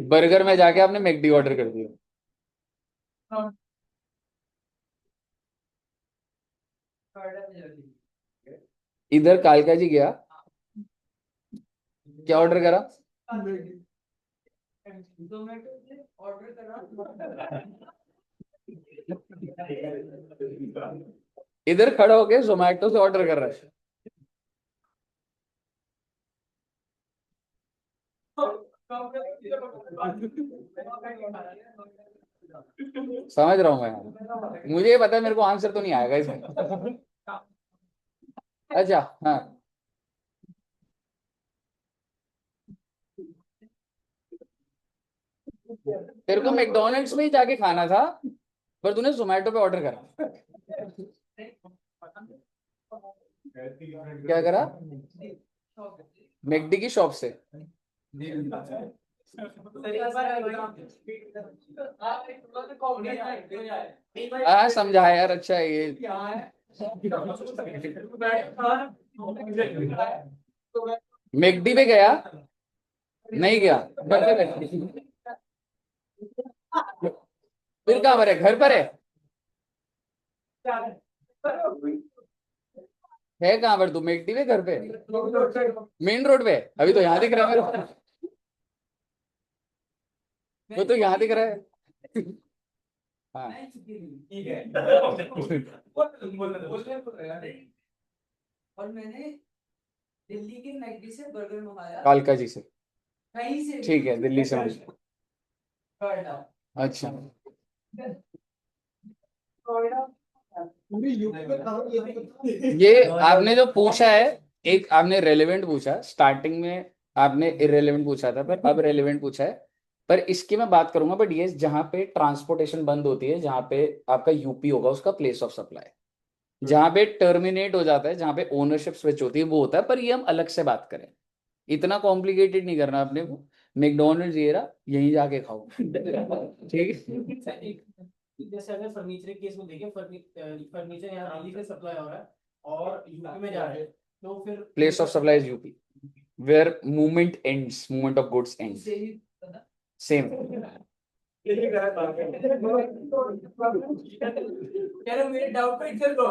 S1: बर्गर में जाके आपने मैकडी ऑर्डर कर दिया। इधर कालका जी गया, क्या ऑर्डर करा?
S3: ऑर्डर करा।
S1: इधर खड़ा होके जोमेटो से ऑर्डर कर रहा है। समझ रहा हूँ मैं, मुझे ये पता है मेरे को आंसर तो नहीं आएगा इसमें। अच्छा हाँ, तेरे को मैकडोनल्ड्स में ही जाके खाना था पर तूने जोमेटो पे ऑर्डर करा। क्या करा? मैकडी की शॉप से। हाँ समझा यार, अच्छा है ये। मैकडी पे गया नहीं गया, घर पे बैठ। फिर कहाँ पर है? घर पर है कहाँ पर तू? मैकडी पे, घर पे, मेन रोड पे? अभी तो यहाँ दिख रहा है मेरे को, वो तो यहाँ दिख रहा है। हाँ
S3: ठीक है। और मैंने दिल्ली के मैकडी से बर्गर मंगाया,
S1: कालका जी से।
S3: कहीं से
S1: ठीक है, दिल्ली से।
S3: नोएडा।
S1: अच्छा, ये आपने जो पूछा है, एक आपने रेलेवेंट पूछा, स्टार्टिंग में आपने इरेलेवेंट पूछा था पर अब रेलेवेंट पूछा है। पर इसकी मैं बात करूंगा, बट ये जहां पे ट्रांसपोर्टेशन बंद होती है, जहां पे आपका यूपी होगा उसका प्लेस ऑफ सप्लाई, जहां पे टर्मिनेट हो जाता है, जहां पे ओनरशिप स्विच होती है, वो होता है। पर ये हम अलग से बात करें, इतना कॉम्प्लिकेटेड नहीं करना अपने को। मैकडोनल्ड्स ये रहा, यहीं जाके खाओ। ठीक है।
S3: जैसे अगर फर्नीचर के केस में देखें, फर्नीचर यहाँ दिल्ली से सप्लाई हो रहा है और यूपी में जा रहा है, तो फिर
S1: place of supply is UP, where movement ends, movement of goods ends. Same.
S3: मेरे डाउट को इधर दो।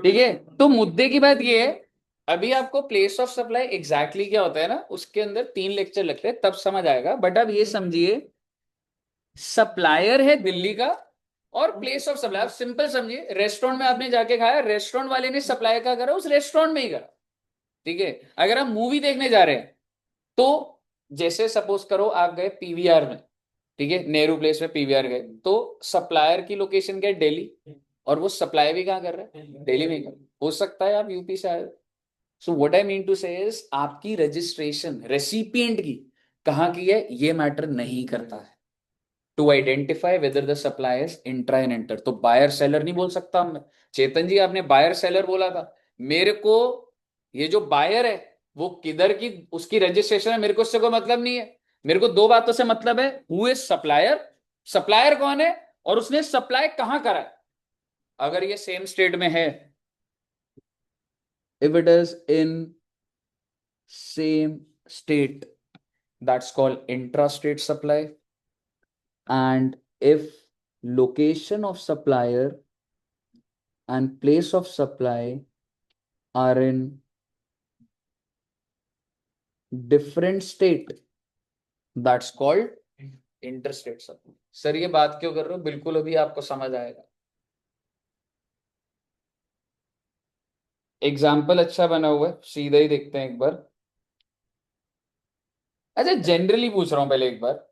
S1: ठीक है, तो मुद्दे की बात ये है, अभी आपको प्लेस ऑफ सप्लाई एग्जैक्टली क्या होता है ना, उसके अंदर 3 लेक्चर लगते हैं, तब समझ आएगा। बट अब ये समझिए, सप्लायर है दिल्ली का और प्लेस ऑफ सप्लाई, आप सिंपल समझिए, रेस्टोरेंट में आपने जाके खाया, रेस्टोरेंट वाले ने सप्लाई का करा, उस रेस्टोरेंट में ही करा। ठीक है, अगर आप मूवी देखने जा रहे हैं तो जैसे सपोज करो आप गए पीवीआर में, ठीक है, नेहरू प्लेस में पीवीआर गए, तो सप्लायर की लोकेशन क्या है? दिल्ली, और वो सप्लाई भी कहाँ कर रहा है? दिल्ली में कर। हो सकता है आप यूपी से आए। So what I mean to say is, आपकी रजिस्ट्रेशन रेसिपिएंट की कहाँ की है ये मैटर नहीं करता है to identify whether the supply is intra and inter. तो बायर सेलर नहीं बोल सकता मैं। चेतन जी आपने बायर सेलर बोला था, मेरे को ये जो बायर है वो किधर की उसकी रजिस्ट्रेशन है मेरे को उससे कोई मतलब नहीं है। मेरे को 2 बातों से मतलब है, हु इज सप्लायर, सप्लायर कौन है, और उसने सप्लाई कहां करा है। अगर ये सेम स्टेट में है, if it is in same state, that's called intrastate supply. And if location of supplier and place of supply are in different state, that's called interstate supply. Sir ये बात क्यों कर रहे हो? बिल्कुल अभी आपको समझ आएगा। एग्जाम्पल अच्छा बना हुआ है, सीधा ही देखते हैं एक बार। अच्छा जनरली पूछ रहा हूं पहले एक बार,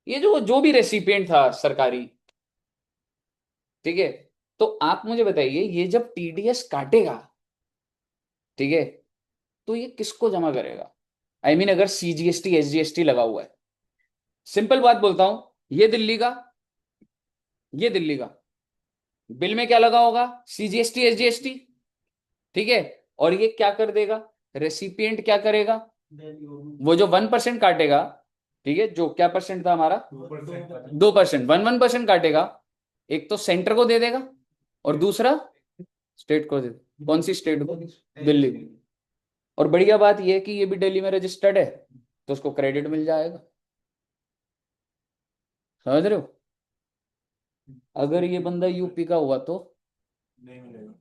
S1: ये जो जो भी रेसिपिएंट था सरकारी, ठीक है, तो आप मुझे बताइए, ये जब टीडीएस काटेगा, ठीक है, तो ये किसको जमा करेगा? आई मीन अगर सीजीएसटी एसजीएसटी लगा हुआ है, सिंपल बात बोलता हूं, ये दिल्ली का, ये दिल्ली का, बिल में क्या लगा होगा? सीजीएसटी एसजीएसटी, ठीक है, और ये क्या कर देगा? रेसिपिएंट क्या करेगा? वो जो 1% काटेगा, ठीक है, जो क्या परसेंट था हमारा? 2%, 1% काटेगा, एक तो सेंटर को दे देगा और दूसरा स्टेट को दे दो। कौन सी स्टेट को? दिल्ली। और बढ़िया बात यह है कि ये भी दिल्ली में रजिस्टर्ड है, तो उसको क्रेडिट मिल जाएगा। समझ रहे हो? अगर ये बंदा यूपी का हुआ तो
S2: नहीं मिलेगा।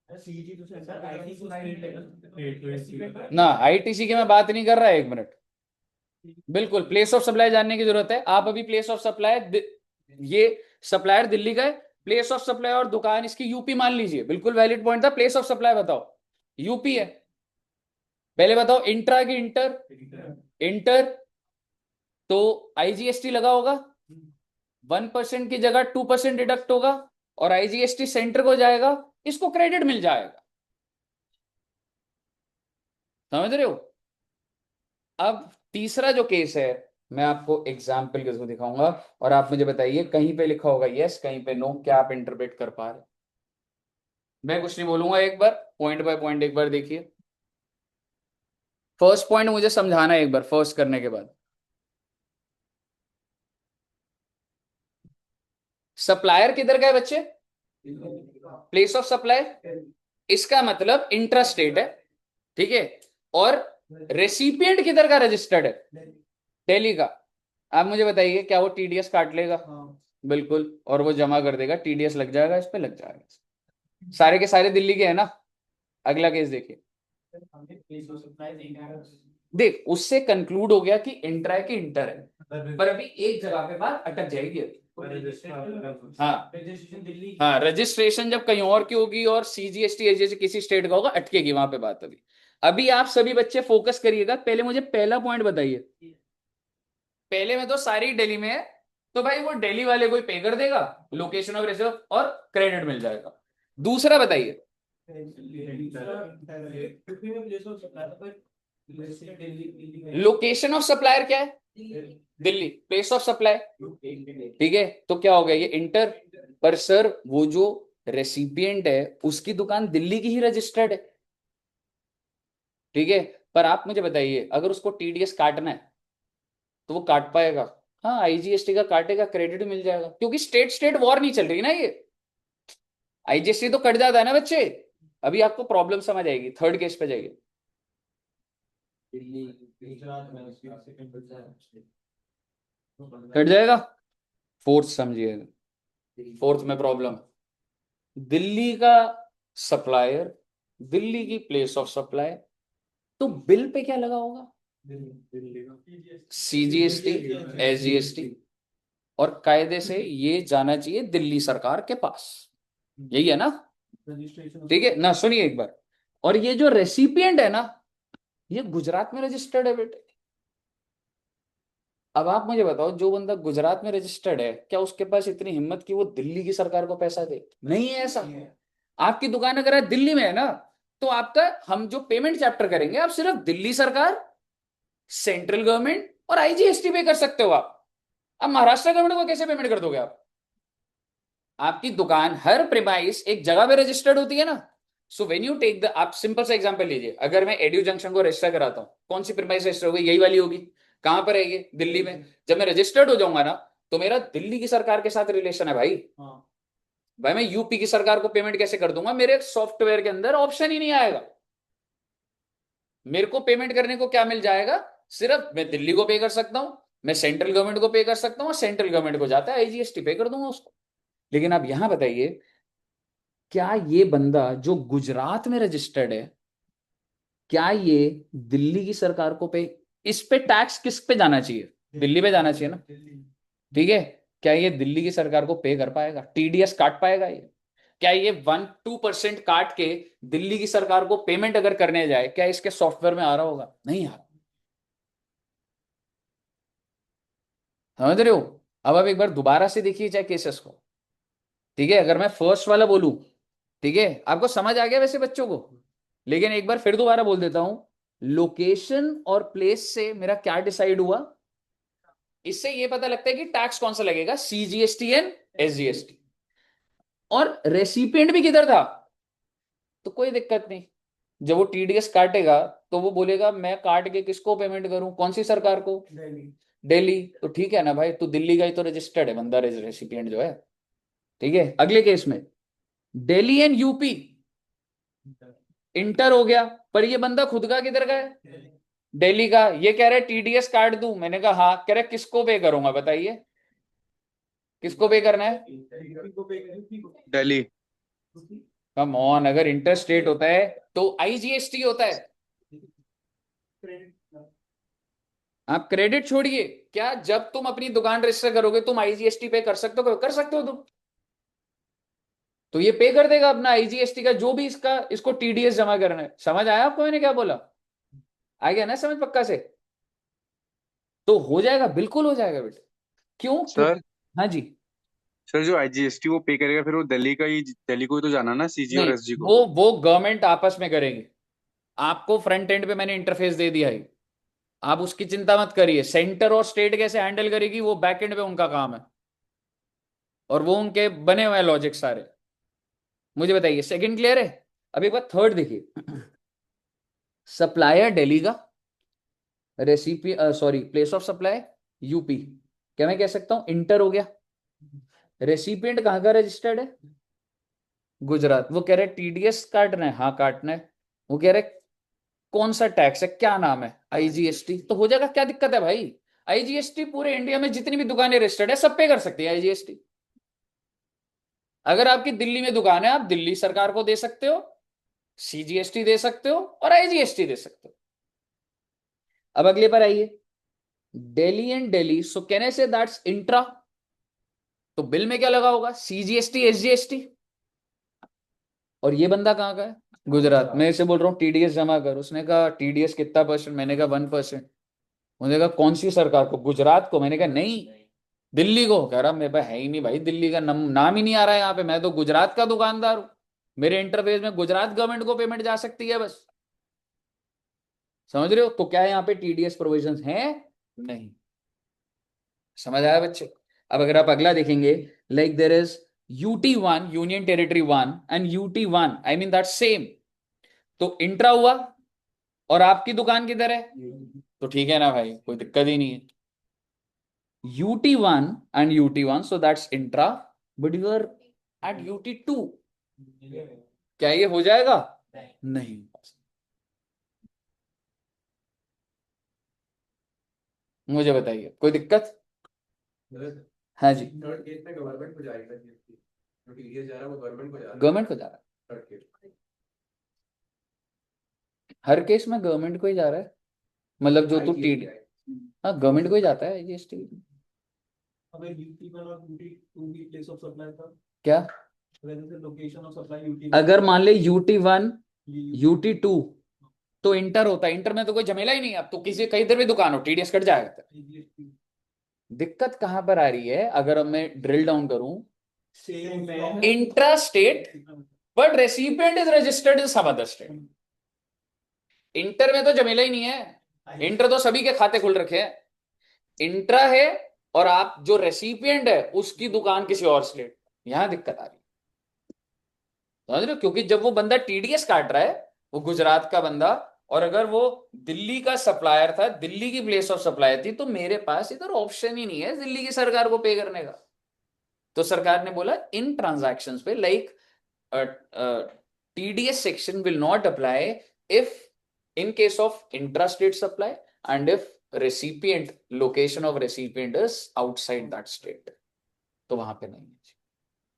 S3: सीजी तो सर आईटी को स्टेट लेवल
S1: ना, आईटीसी की मैं बात नहीं कर रहा, एक मिनट। बिल्कुल प्लेस ऑफ सप्लाई जानने की जरूरत है। आप अभी प्लेस ऑफ सप्लाई, ये सप्लायर दिल्ली का है, प्लेस ऑफ सप्लाई और दुकान इसकी यूपी मान लीजिए। बिल्कुल वैलिड पॉइंट था। प्लेस ऑफ सप्लाई बताओ, यूपी है। पहले बताओ इंट्रा की इंटर, इंटर तो आईजीएसटी लगा होगा, 1% की जगह 2% डिडक्ट होगा और आईजीएसटी सेंटर को जाएगा, इसको क्रेडिट मिल जाएगा। समझ रहे हो? अब तीसरा जो केस है, मैं आपको एग्जाम्पल के थ्रू दिखाऊंगा और आप मुझे बताइए, कहीं पे लिखा होगा यस, कहीं पे नो, क्या आप इंटरप्रेट कर पा रहे? मैं कुछ नहीं बोलूंगा, एक बार पॉइंट बाय पॉइंट एक बार देखिए। फर्स्ट पॉइंट मुझे समझाना है एक बार, फर्स्ट करने के बाद। सप्लायर किधर का है बच्चे? प्लेस ऑफ सप्लाई, इसका मतलब इंट्रा स्टेट है, ठीक है। और रेसिपिएंट किधर का रजिस्टर्ड है? दिल्ली का। आप मुझे बताइए, क्या वो टीडीएस काट लेगा? बिल्कुल, और वो जमा कर देगा, टीडीएस लग जाएगा, इस पे लग जाएगा। सारे के सारे दिल्ली के हैं ना। अगला केस देखिए। देख, उससे कंक्लूड हो गया कि इंट्रा की इंटर है, पर अभी एक जगह पे बात अटक जाएगी अभी। हाँ
S3: रजिस्ट्रेशन दिल्ली
S1: हाँ, रजिस्ट्रेशन जब कहीं और की होगी और सीजीएसटी एजीएसटी किसी स्टेट का होगा, अटकेगी वहां पे बात। अभी अभी आप सभी बच्चे फोकस करिएगा। पहले मुझे पहला पॉइंट बताइए। पहले में तो सारी दिल्ली में है, तो भाई वो दिल्ली वाले को ही पे कर देगा, लोकेशन ऑफ रिजर्व और क्रेडिट मिल जाएगा। दूसरा बताइए, लोकेशन ऑफ सप्लायर क्या है? दिल्ली। प्लेस ऑफ सप्लाई, ठीक है, तो क्या हो गया ये इंटर। पर सर वो जो रेसिपिएंट है उसकी दुकान दिल्ली की ही रजिस्टर्ड है, ठीक है। पर आप मुझे बताइए, अगर उसको टीडीएस काटना है तो वो काट पाएगा? हाँ, आईजीएसटी का काटेगा, क्रेडिट मिल जाएगा, क्योंकि स्टेट स्टेट वॉर नहीं चल रही ना ये। आईजीएसटी तो कट जाता है ना बच्चे। अभी आपको प्रॉब्लम समझ आएगी, थर्ड केस पे जाइए। कट जाएगा। फोर्थ समझिएगा, फोर्थ में प्रॉब्लम, दिल्ली का सप्लायर, दिल्ली की प्लेस ऑफ सप्लाई, तो बिल पे क्या लगा होगा? सीजीएसटी, एसजीएसटी, और कायदे से ये जाना चाहिए दिल्ली सरकार के पास। यही है ना? ठीक है ना, सुनिए एक बार। और ये जो रेसिपिएंट है ना, ये गुजरात में रजिस्टर्ड है बेटे। अब आप मुझे बताओ, जो बंदा गुजरात में रजिस्टर्ड है, क्या उसके पास इतनी हिम्मत कि वो दिल्ली की सरकार को पैसा दे? नहीं है ऐसा। आपकी दुकान अगर आज दिल्ली में है ना, तो आपका हम जो पेमेंट चैप्टर करेंगे, आप सिर्फ दिल्ली सरकार, सेंट्रल गवर्नमेंट और आईजीएसटी पे कर सकते हो। आप महाराष्ट्र गवर्नमेंट को कैसे पेमेंट कर दोगे आप? आपकी दुकान हर प्रिमाइस एक जगह पे रजिस्टर्ड होती है ना। So when you take the, आप सिंपल सा एग्जांपल लीजिए, अगर मैं एड्यू जंक्शन को रजिस्टर कराता हूं, कौन सी प्रिमाइस रजिस्टर होगी? यही वाली होगी। कहां पर है ये? दिल्ली में। जब मैं रजिस्टर्ड हो जाऊंगा ना, तो मेरा दिल्ली की सरकार के साथ रिलेशन है भाई। भाई मैं यूपी की सरकार को पेमेंट कैसे कर दूंगा? मेरे सॉफ्टवेयर के अंदर ऑप्शन ही नहीं आएगा। मेरे को पेमेंट करने को क्या मिल जाएगा? सिर्फ मैं दिल्ली को पे कर सकता हूं, मैं सेंट्रल गवर्नमेंट को पे कर सकता हूं, और सेंट्रल गवर्नमेंट को जाता है आईजीएसटी पे कर दूंगा उसको। लेकिन आप यहां बताइए, क्या ये बंदा जो गुजरात में रजिस्टर्ड है, क्या ये दिल्ली की सरकार को पे, इस पे टैक्स किस पे जाना चाहिए? दिल्ली पे जाना चाहिए ना, ठीक है। क्या ये दिल्ली की सरकार को पे कर पाएगा? टीडीएस काट पाएगा ये? क्या ये 1-2% काट के दिल्ली की सरकार को पेमेंट अगर करने जाए, क्या इसके सॉफ्टवेयर में आ रहा होगा? नहीं आ रहा। समझ रहे हो? अब आप एक बार दोबारा से देखिए चाहे केसेस को, ठीक है। अगर मैं फर्स्ट वाला बोलूं, ठीक है, आपको समझ आ गया वैसे बच्चों को, लेकिन एक बार फिर दोबारा बोल देता हूं। लोकेशन और प्लेस से मेरा क्या डिसाइड हुआ? इससे ये पता लगता है कि टैक्स कौन सा लगेगा, सीजीएसटी एंड एसजीएसटी। और रेसिपिएंट भी किधर था, तो कोई दिक्कत नहीं। जब वो टीडीएस काटेगा तो वो बोलेगा मैं काट के किसको पेमेंट करूं? कौन सी सरकार को? दिल्ली। तो ठीक है ना भाई, तो दिल्ली का ही तो रजिस्टर्ड है बंदा, रेसिपिएंट जो है। ठीक है, अगले केस में दिल्ली एंड यूपी इंटर हो गया, पर ये बंदा खुद का किधर का है, दिल्ली का। ये कह रहा है टीडीएस काट दूं, मैंने कहा हाँ। कह रहा है किसको पे करूंगा बताइए, किसको पे करना है?
S4: दिल्ली।
S1: कम ऑन, अगर इंटर स्टेट होता है तो आईजीएसटी होता है। आप क्रेडिट छोड़िए, क्या जब तुम अपनी दुकान रजिस्टर करोगे तुम आईजीएसटी पे कर सकते हो, कर सकते हो तुम। तो ये पे कर देगा अपना आईजीएसटी का जो भी इसका, इसको टीडीएस जमा करना है। समझ आया आपको मैंने क्या बोला? आ गया ना समझ पक्का से? तो हो जाएगा, बिल्कुल हो जाएगा बेटा। क्यों?
S4: सर
S1: हाँ जी।
S4: सर जो आईजीएसटी वो पे करेगा फिर वो दिल्ली को ही तो जाना ना, सीजी और
S1: नहीं,
S4: एसजी को।
S1: वो गवर्नमेंट आपस में करेंगे। आपको फ्रंट एंड पे मैंने इंटरफेस दे दिया है, आप उसकी चिंता मत करिए। सेंटर और स्टेट कैसे हैंडल करेगी वो बैक एंड पे उनका काम है, और वो उनके बने हुए हैं लॉजिक सारे। मुझे बताइए, सेकंड क्लियर है? अब एक बार थर्ड देखिए। सप्लायर दिल्ली का, recipe sorry place of supply UP. क्या मैं कह सकता हूं इंटर हो गया? रेसिपिएंट कहां का रजिस्टर्ड है? गुजरात। वो कह रहे टीडीएस काटना है, हाँ काटना है। वो कह रहे कौन सा टैक्स है, क्या नाम है? आईजीएसटी। तो हो जाएगा, क्या दिक्कत है भाई? आईजीएसटी पूरे इंडिया में जितनी भी दुकानें रजिस्टर्ड है सब पे कर सकती है आईजीएसटी। अगर आपकी दिल्ली में दुकान है आप दिल्ली सरकार को दे सकते हो, सीजीएसटी दे सकते हो और आईजीएसटी दे सकते हो। अब अगले पर आइए, Delhi and Delhi, so can I से दैट्स इंट्रा। तो बिल में क्या लगा होगा? CGST SGST. और ये बंदा कहाँ का है? गुजरात। मैं इसे बोल रहा हूँ टीडीएस जमा कर, उसने कहा टीडीएस कितना परसेंट? मैंने कहा 1%। उसने कहा कौन सी सरकार को? गुजरात को। मैंने कहा नहीं, दिल्ली को। कह रहा मेरे पास है ही नहीं भाई, दिल्ली का नाम ही नहीं आ रहा है यहाँ पे, मैं तो गुजरात का दुकानदार हूं, मेरे इंटरफेस में गुजरात गवर्नमेंट को पेमेंट जा सकती है बस। समझ रहे हो? तो क्या यहाँ पे टीडीएस प्रोविजंस हैं? नहीं। समझ आया बच्चे? अब अगर आप अगला देखेंगे, like there is UT1 union territory 1 and UT1, I mean that same. तो इंट्रा हुआ, और आपकी दुकान किधर है? तो ठीक है ना भाई, कोई दिक्कत ही नहीं है। UT1 and UT1, so that's intra, but you are at UT2। क्या ये हो जाएगा? नहीं। मुझे बताइए, कोई दिक्कत? हाँ जी।
S2: थर्ड केस में गवर्नमेंट को जाएगा जीएसटी, जो टीडीएस जा रहा है वो गवर्नमेंट को जा रहा है।
S1: गवर्नमेंट को जा रहा है,
S2: थर्ड केस
S1: हर केस में गवर्नमेंट को ही जा रहा है। मतलब जो तू टी, हाँ गवर्नमेंट को ही जाता है जीएसटी।
S3: अगर UT1 और UT2 की प्लेस ऑफ सप्लाई था,
S1: क्या?
S3: जैसे लोकेशन ऑफ सप्लाई UT1
S1: अगर मान ले UT1 UT2 तो इंटर होता है। इंटर में तो कोई झमेला ही नहीं है, अब तो किसी कहीं इधर भी दुकान हो टीडीएस कट जाएगा। दिक्कत कहां पर आ रही है? अगर मैं ड्रिल डाउन करूं, intra state but recipient is registered in some other state. Inter में तो झमेला ही नहीं है, इंटर तो सभी के खाते खुल रखे हैं। इंट्रा है और आप जो रेसिपिएंट है उसकी दुकान किसी और स्टेट, यहां दिक्कत आ रही है। समझ रहे हो? क्योंकि जब वो बंदा टीडीएस काट रहा है, वो गुजरात का बंदा, और अगर वो दिल्ली का सप्लायर था, दिल्ली की प्लेस ऑफ सप्लाई थी, तो मेरे पास इधर ऑप्शन ही नहीं है दिल्ली की सरकार को पे करने का। तो सरकार ने बोला इन ट्रांजैक्शंस पे like TDS section will not apply if in case of intra-state supply and if recipient location of recipient is outside that state। तो वहां पे नहीं है।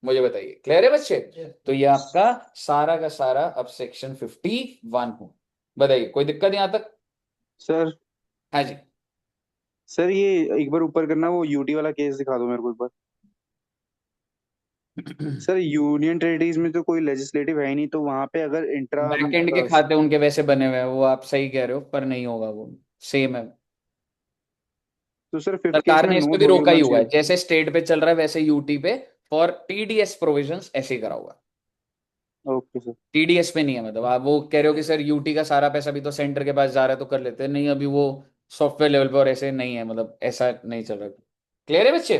S1: मुझे बताइए, क्लियर है बच्चे? तो ये आपका सारा का सारा अब सेक्शन 51 हो। बताइए, कोई दिक्कत यहां तक?
S4: सर
S1: हाँ जी।
S4: सर ये एक बार ऊपर करना, वो यूटी वाला केस दिखा दो मेरे को एक बार। सर यूनियन टेरिटरीज में तो कोई लेजिस्लेटिव है ही नहीं, तो वहां पे अगर इंट्रा
S1: बैक एंड के खाते उनके वैसे बने हुए हैं, वो आप सही कह रहे हो, पर नहीं होगा, वो सेम है।
S4: तो सर फिफ्थ केस
S1: सरकार
S4: में
S1: ने इस
S4: नो
S1: पे भी
S4: थोड़ी
S1: रोका
S4: होना
S1: ही हुआ है,
S4: चाहिए।
S1: जैसे स्टेट पे चल रहा है वैसे यूटी पे फॉर टीडीएस प्रोविजंस ऐसे ही करा हुआ।
S4: Okay sir.
S1: टीडीएस पे नहीं है। मतलब आप वो कह रहे हो कि सर यूटी का सारा पैसा भी तो सेंटर के पास जा रहा है तो कर लेते हैं, नहीं अभी वो सॉफ्टवेयर लेवल पे और ऐसे नहीं है, मतलब ऐसा नहीं चल रहा। क्लियर है बच्चे?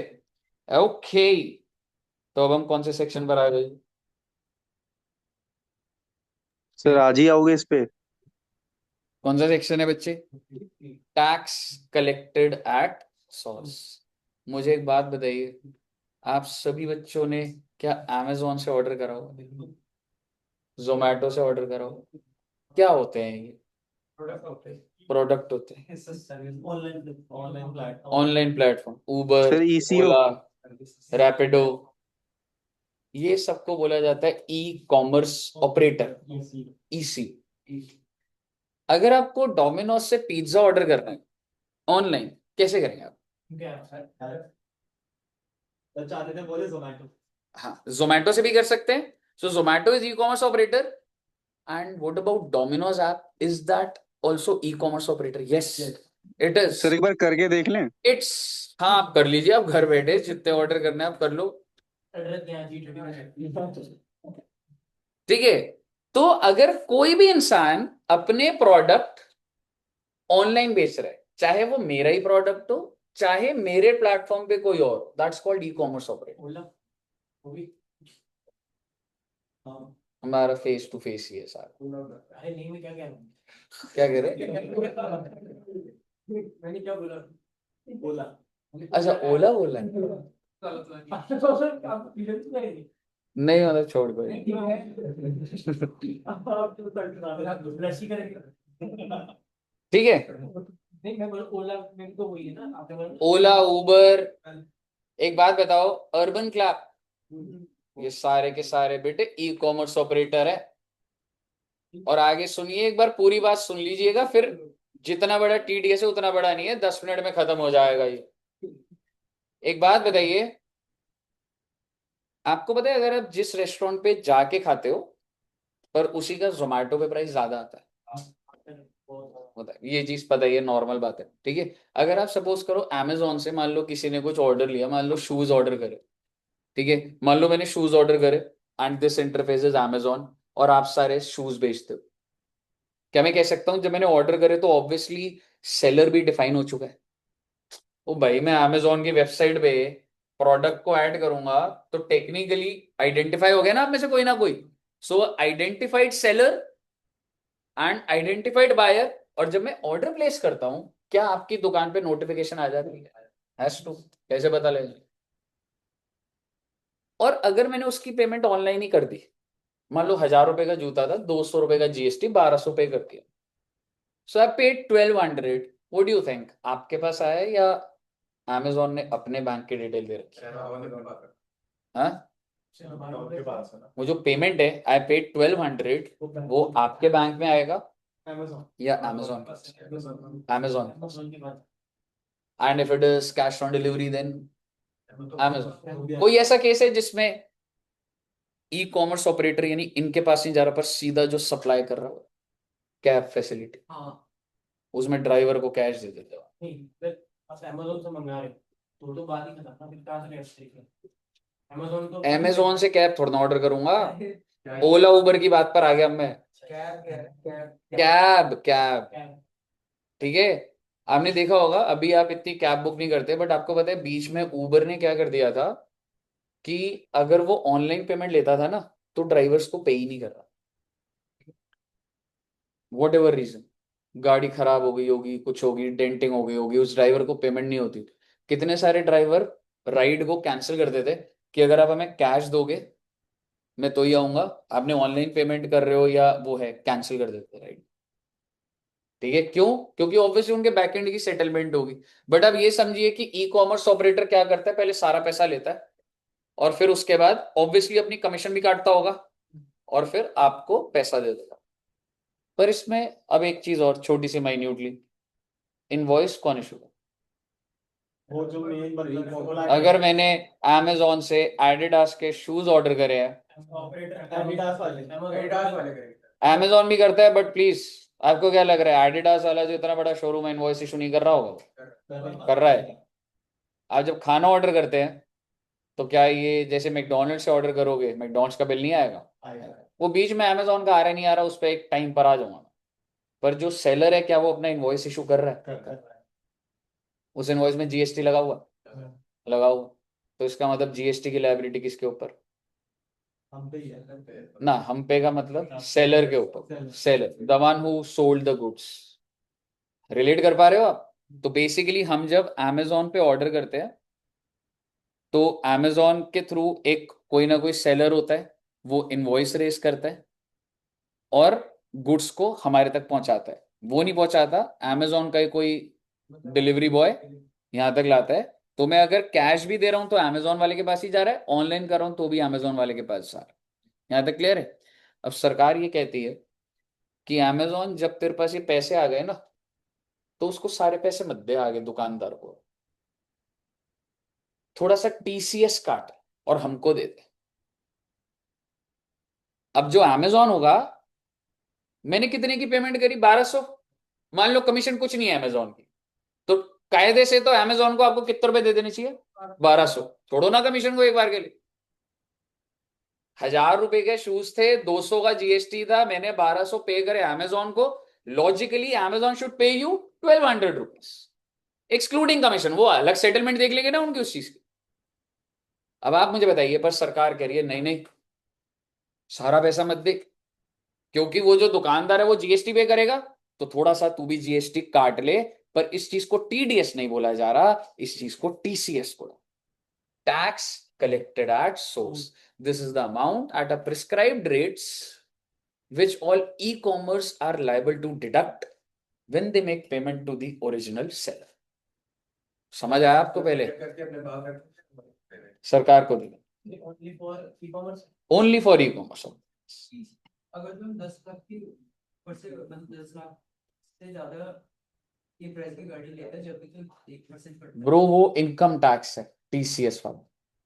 S1: ओके। तो अब हम कौन से सेक्शन पर आ गए?
S4: सर आज ही आओगे इस पे?
S1: कौन सा सेक्शन है बच्चे? Tax collected at source. मुझे एक बात बताइए, आप सभी बच्चों ने क्या अमेजोन से ऑर्डर करा होगा, जोमेटो से ऑर्डर करा होगा? क्या होते हैं ये?
S3: प्रोडक्ट होते हैं,
S1: प्रोडक्ट होते हैं,
S3: service, online platform,
S1: online platform, Uber,
S4: sir ECO.
S1: Ola, Rapido, ये सबको बोला जाता है ई कॉमर्स ऑपरेटर, ईसी। अगर आपको डोमिनोज से पिज्जा ऑर्डर करना है ऑनलाइन, कैसे करेंगे आप?
S3: चाहते थे बोले जोमेटो।
S1: हाँ, जोमेटो से भी कर सकते हैं। So Zomato is e commerce operator. And what about Domino's app, is that also e commerce operator? Yes, it is.
S4: Sir एक बार करके देख लें।
S1: इट्स, हाँ आप कर लीजिए, आप घर बैठे जितने ऑर्डर करने हैं आप कर लो।
S3: एड्रेस क्या है? G20
S1: ठीक है, तो अगर कोई भी इंसान अपने प्रोडक्ट ऑनलाइन बेच रहा है, चाहे वो मेरा ही प्रोडक्ट हो, चाहे मेरे प्लेटफॉर्म पे कोई और, that's called e commerce operator.
S3: Ola, वो भी। हाँ,
S1: हमारा फेस टू फेस ही है सारा।
S3: अरे नहीं, मैं क्या कह रहा हूँ?
S1: क्या कह रहे?
S3: मैंने क्या बोला? ओला।
S1: अच्छा, ओला बोला है? नहीं मतलब छोड़ दो।
S3: रशी करेंगे।
S1: ठीक है,
S3: नहीं, मैं बोला ओला में तो वही है ना, आपने बोला
S1: ओला, उबर। एक बात बताओ, अर्बन क्लैप, ये सारे के सारे बेटे ई कॉमर्स ऑपरेटर है। और आगे सुनिए, एक बार पूरी बात सुन लीजिएगा, फिर जितना बड़ा टीडीएस है उतना बड़ा नहीं है, 10 मिनट में खत्म हो जाएगा ये। एक बात बताइए, आपको पता है अगर आप जिस रेस्टोरेंट पे जाके खाते हो, पर उसी का जोमेटो पे प्राइस ज्यादा आता है, होता है, ये चीज पता ही है, नॉर्मल बात है। ठीक है, अगर आप सपोज करो अमेजोन से, मान लो किसी ने कुछ ऑर्डर लिया, मान लो शूज ऑर्डर करे, ठीक है, मान लो मैंने शूज ऑर्डर करे, and this interface is Amazon, और आप सारे शूज बेचते हो, क्या मैं कह सकता हूं जब मैंने ऑर्डर करे तो ऑब्वियसली सेलर भी डिफाइन हो चुका है? ओ भाई, मैं अमेजोन की वेबसाइट पे प्रोडक्ट को ऐड करूंगा तो टेक्निकली आइडेंटिफाई हो गया ना आप में से कोई ना कोई। So identified seller and identified buyer. और जब मैं ऑर्डर प्लेस करता हूं, क्या आपकी दुकान पे नोटिफिकेशन आ जाती है? Has to. कैसे पता लगेगा? और अगर मैंने उसकी पेमेंट ऑनलाइन ही कर दी, मान लो 1000 रुपए का जूता था, 200 रुपए का जीएसटी, 1200 पे कर दिया, so I paid 1200, what do you think, आपके पास आया या अमेजोन ने अपने बैंक की डिटेल दे रखी है? हाँ, वो जो पेमेंट है, आई पेड 1200, वो आपके बैंक में आएगा या Amazon? Amazon. And if it is cash on delivery then Amazon. कोई ऐसा केस है जिसमें ई कॉमर्स ऑपरेटर यानी इनके पास नहीं जा रहा, पर सीधा जो सप्लाई कर रहा हो, कैब फैसिलिटी, उसमें ड्राइवर को कैश दे देते हो?
S3: नहीं, फिर आप अमेज़न से मंगा रहे हो तो बात ही खत्म ना, फिर कहाँ से कैश देंगे? अमेज़न तो
S1: अमेजोन से कैब थोड़ा ना ऑर्डर करूंगा। ओला उबर की बात पर आ गया मैं। कैब कैब, ठीक है, आपने देखा होगा अभी आप इतनी कैब बुक नहीं करते, बट आपको पता है बीच में उबर ने क्या कर दिया था कि अगर वो ऑनलाइन पेमेंट लेता था ना, तो ड्राइवर्स को पे ही नहीं कर रहा, वॉट एवर रीजन, गाड़ी खराब हो गई होगी, कुछ होगी, डेंटिंग हो गई होगी, उस ड्राइवर को पेमेंट नहीं होती। कितने सारे ड्राइवर राइड को कैंसिल कर देते कि अगर आप हमें कैश दोगे मैं तो ही आऊंगा, आपने ऑनलाइन पेमेंट कर रहे हो या वो है, कैंसिल कर देते राइड। ठीक है, क्यों? क्योंकि ऑब्वियसली उनके बैकएंड की सेटलमेंट होगी। बट अब ये समझिए कि ई कॉमर्स ऑपरेटर क्या करता है, पहले सारा पैसा लेता है और फिर उसके बाद ऑब्वियसली अपनी कमीशन भी काटता होगा और फिर आपको पैसा दे देगा। पर इसमें अब एक चीज और छोटी सी माइन्यूटली, इनवॉइस कौन इशू?
S3: वो जो मेन
S1: अगर मैंने अमेजोन से एडिडास के शूज ऑर्डर करे हैं,
S3: एडिडास वाले
S1: अमेजोन भी करता है, बट प्लीज आपको क्या लग रहा है एडिडास वाला जो इतना बड़ा शोरूम है इनवॉइस इशू नहीं कर रहा होगा? कर रहा है। आप जब खाना ऑर्डर करते हैं तो क्या ये जैसे मैकडोनल्ड से ऑर्डर करोगे, मैकडोनल्ड्स का बिल नहीं आएगा? वो बीच में अमेजोन का आ रहा नहीं आ रहा, उस पर एक टाइम पर आ जाऊंगा। पर जो सेलर है क्या वो अपना इनवॉइस इशू कर रहा है? उस इनवॉइस में जीएसटी लगा हुआ, लगा हुआ, तो इसका मतलब जीएसटी की लायबिलिटी किसके ऊपर? ना, हम पे का मतलब सेलर के ऊपर, seller the one who sold the goods. Relate कर पा रहे हो आप? तो बेसिकली हम जब अमेजोन पे ऑर्डर करते हैं तो Amazon के थ्रू एक कोई ना कोई सेलर होता है, वो इनवॉइस रेस करता है और गुड्स को हमारे तक पहुंचाता है। वो नहीं पहुंचाता, Amazon का ही कोई डिलीवरी बॉय यहां तक लाता है। तो मैं अगर कैश भी दे रहा हूं तो Amazon वाले के पास ही जा रहा है, ऑनलाइन कर रहा हूं तो भी Amazon वाले के पास जा रहा है। यहां तक क्लियर है? अब सरकार ये कहती है कि Amazon जब तेरे पास ये पैसे आ गए ना, तो उसको सारे पैसे मत दे आगे दुकानदार को, थोड़ा सा TCS काट और हमको दे दे। अब जो Amazon होगा, मैंने कितने की पेमेंट करी? 1200, मान लो कमीशन कुछ नहीं है Amazon की, तो कायदे से तो Amazon को आपको कितने रुपए दे देने चाहिए? 1200। छोड़ो ना कमीशन को एक बार के लिए। 1000 रुपए के शूज थे, 200 का GST था, मैंने 1200 पे करे Amazon को। Logically Amazon should pay you 1200 rupees excluding commission. वो अलग सेटलमेंट देख लेंगे ना उनकी उस चीज की। अब आप मुझे बताइए, पर सरकार कह रही है नहीं नहीं, सारा पैसा मत दे, क्योंकि वो जो दुकानदार है वो GST पे करेगा, तो थोड़ा सा तू भी GST काट ले। पर इस चीज को TDS नहीं बोला जा रहा, इस चीज को TCS बोला, tax collected at source. This is the amount at a prescribed rates which all e-commerce are liable to deduct when they make payment to the original seller. समझ आया आपको? पहले
S2: करके अपने बाहर
S1: सरकार को देना,
S3: only for e-commerce.
S1: Only for e-commerce.
S3: अगर तुम 10 लाख की ऊपर से, मतलब 10 लाख से ज्यादा ये प्राइस की गाड़ी लेते हैं, जब भी तुम 1% कटता है।
S1: ब्रो वो इनकम टैक्स है TCS वाला,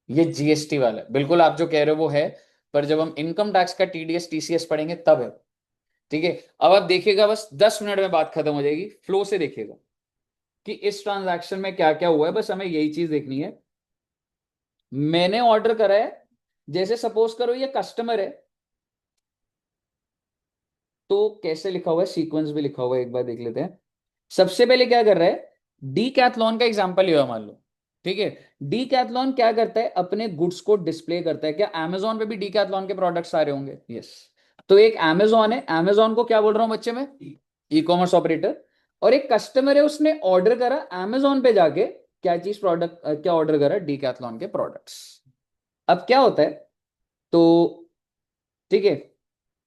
S1: ये GST वाला है। बिल्कुल आप जो कह रहे हो वो है, पर जब हम इनकम टैक्स का TDS TCS पढ़ेंगे तब है। ठीक है, अब आप देखिएगा, बस 10 मिनट में बात खत्म हो जाएगी, फ्लो से देखिएगा कि इस ट्रांजैक्शन में क्या क्या हुआ है। बस हमें यही चीज देखनी है। मैंने ऑर्डर करा है, जैसे सपोज करो ये कस्टमर है, तो कैसे लिखा हुआ है, सीक्वेंस भी लिखा हुआ है, एक बार देख लेते हैं। सबसे पहले क्या कर रहा है, डीकैथलॉन का एग्जांपल लिया मान लो। ठीक है, डीकैथलॉन क्या करता है, अपने गुड्स को डिस्प्ले करता है। क्या Amazon पे भी डीकैथलॉन के प्रोडक्ट्स आ रहे होंगे? यस। तो एक Amazon है, Amazon को क्या बोल रहा हूं बच्चे में, ई-कॉमर्स ऑपरेटर। और एक कस्टमर है, उसने ऑर्डर करा Amazon पे जाके, क्या चीज प्रोडक्ट, क्या ऑर्डर करा, डीकैथलॉन के प्रोडक्ट्स। अब क्या होता है, तो ठीक है,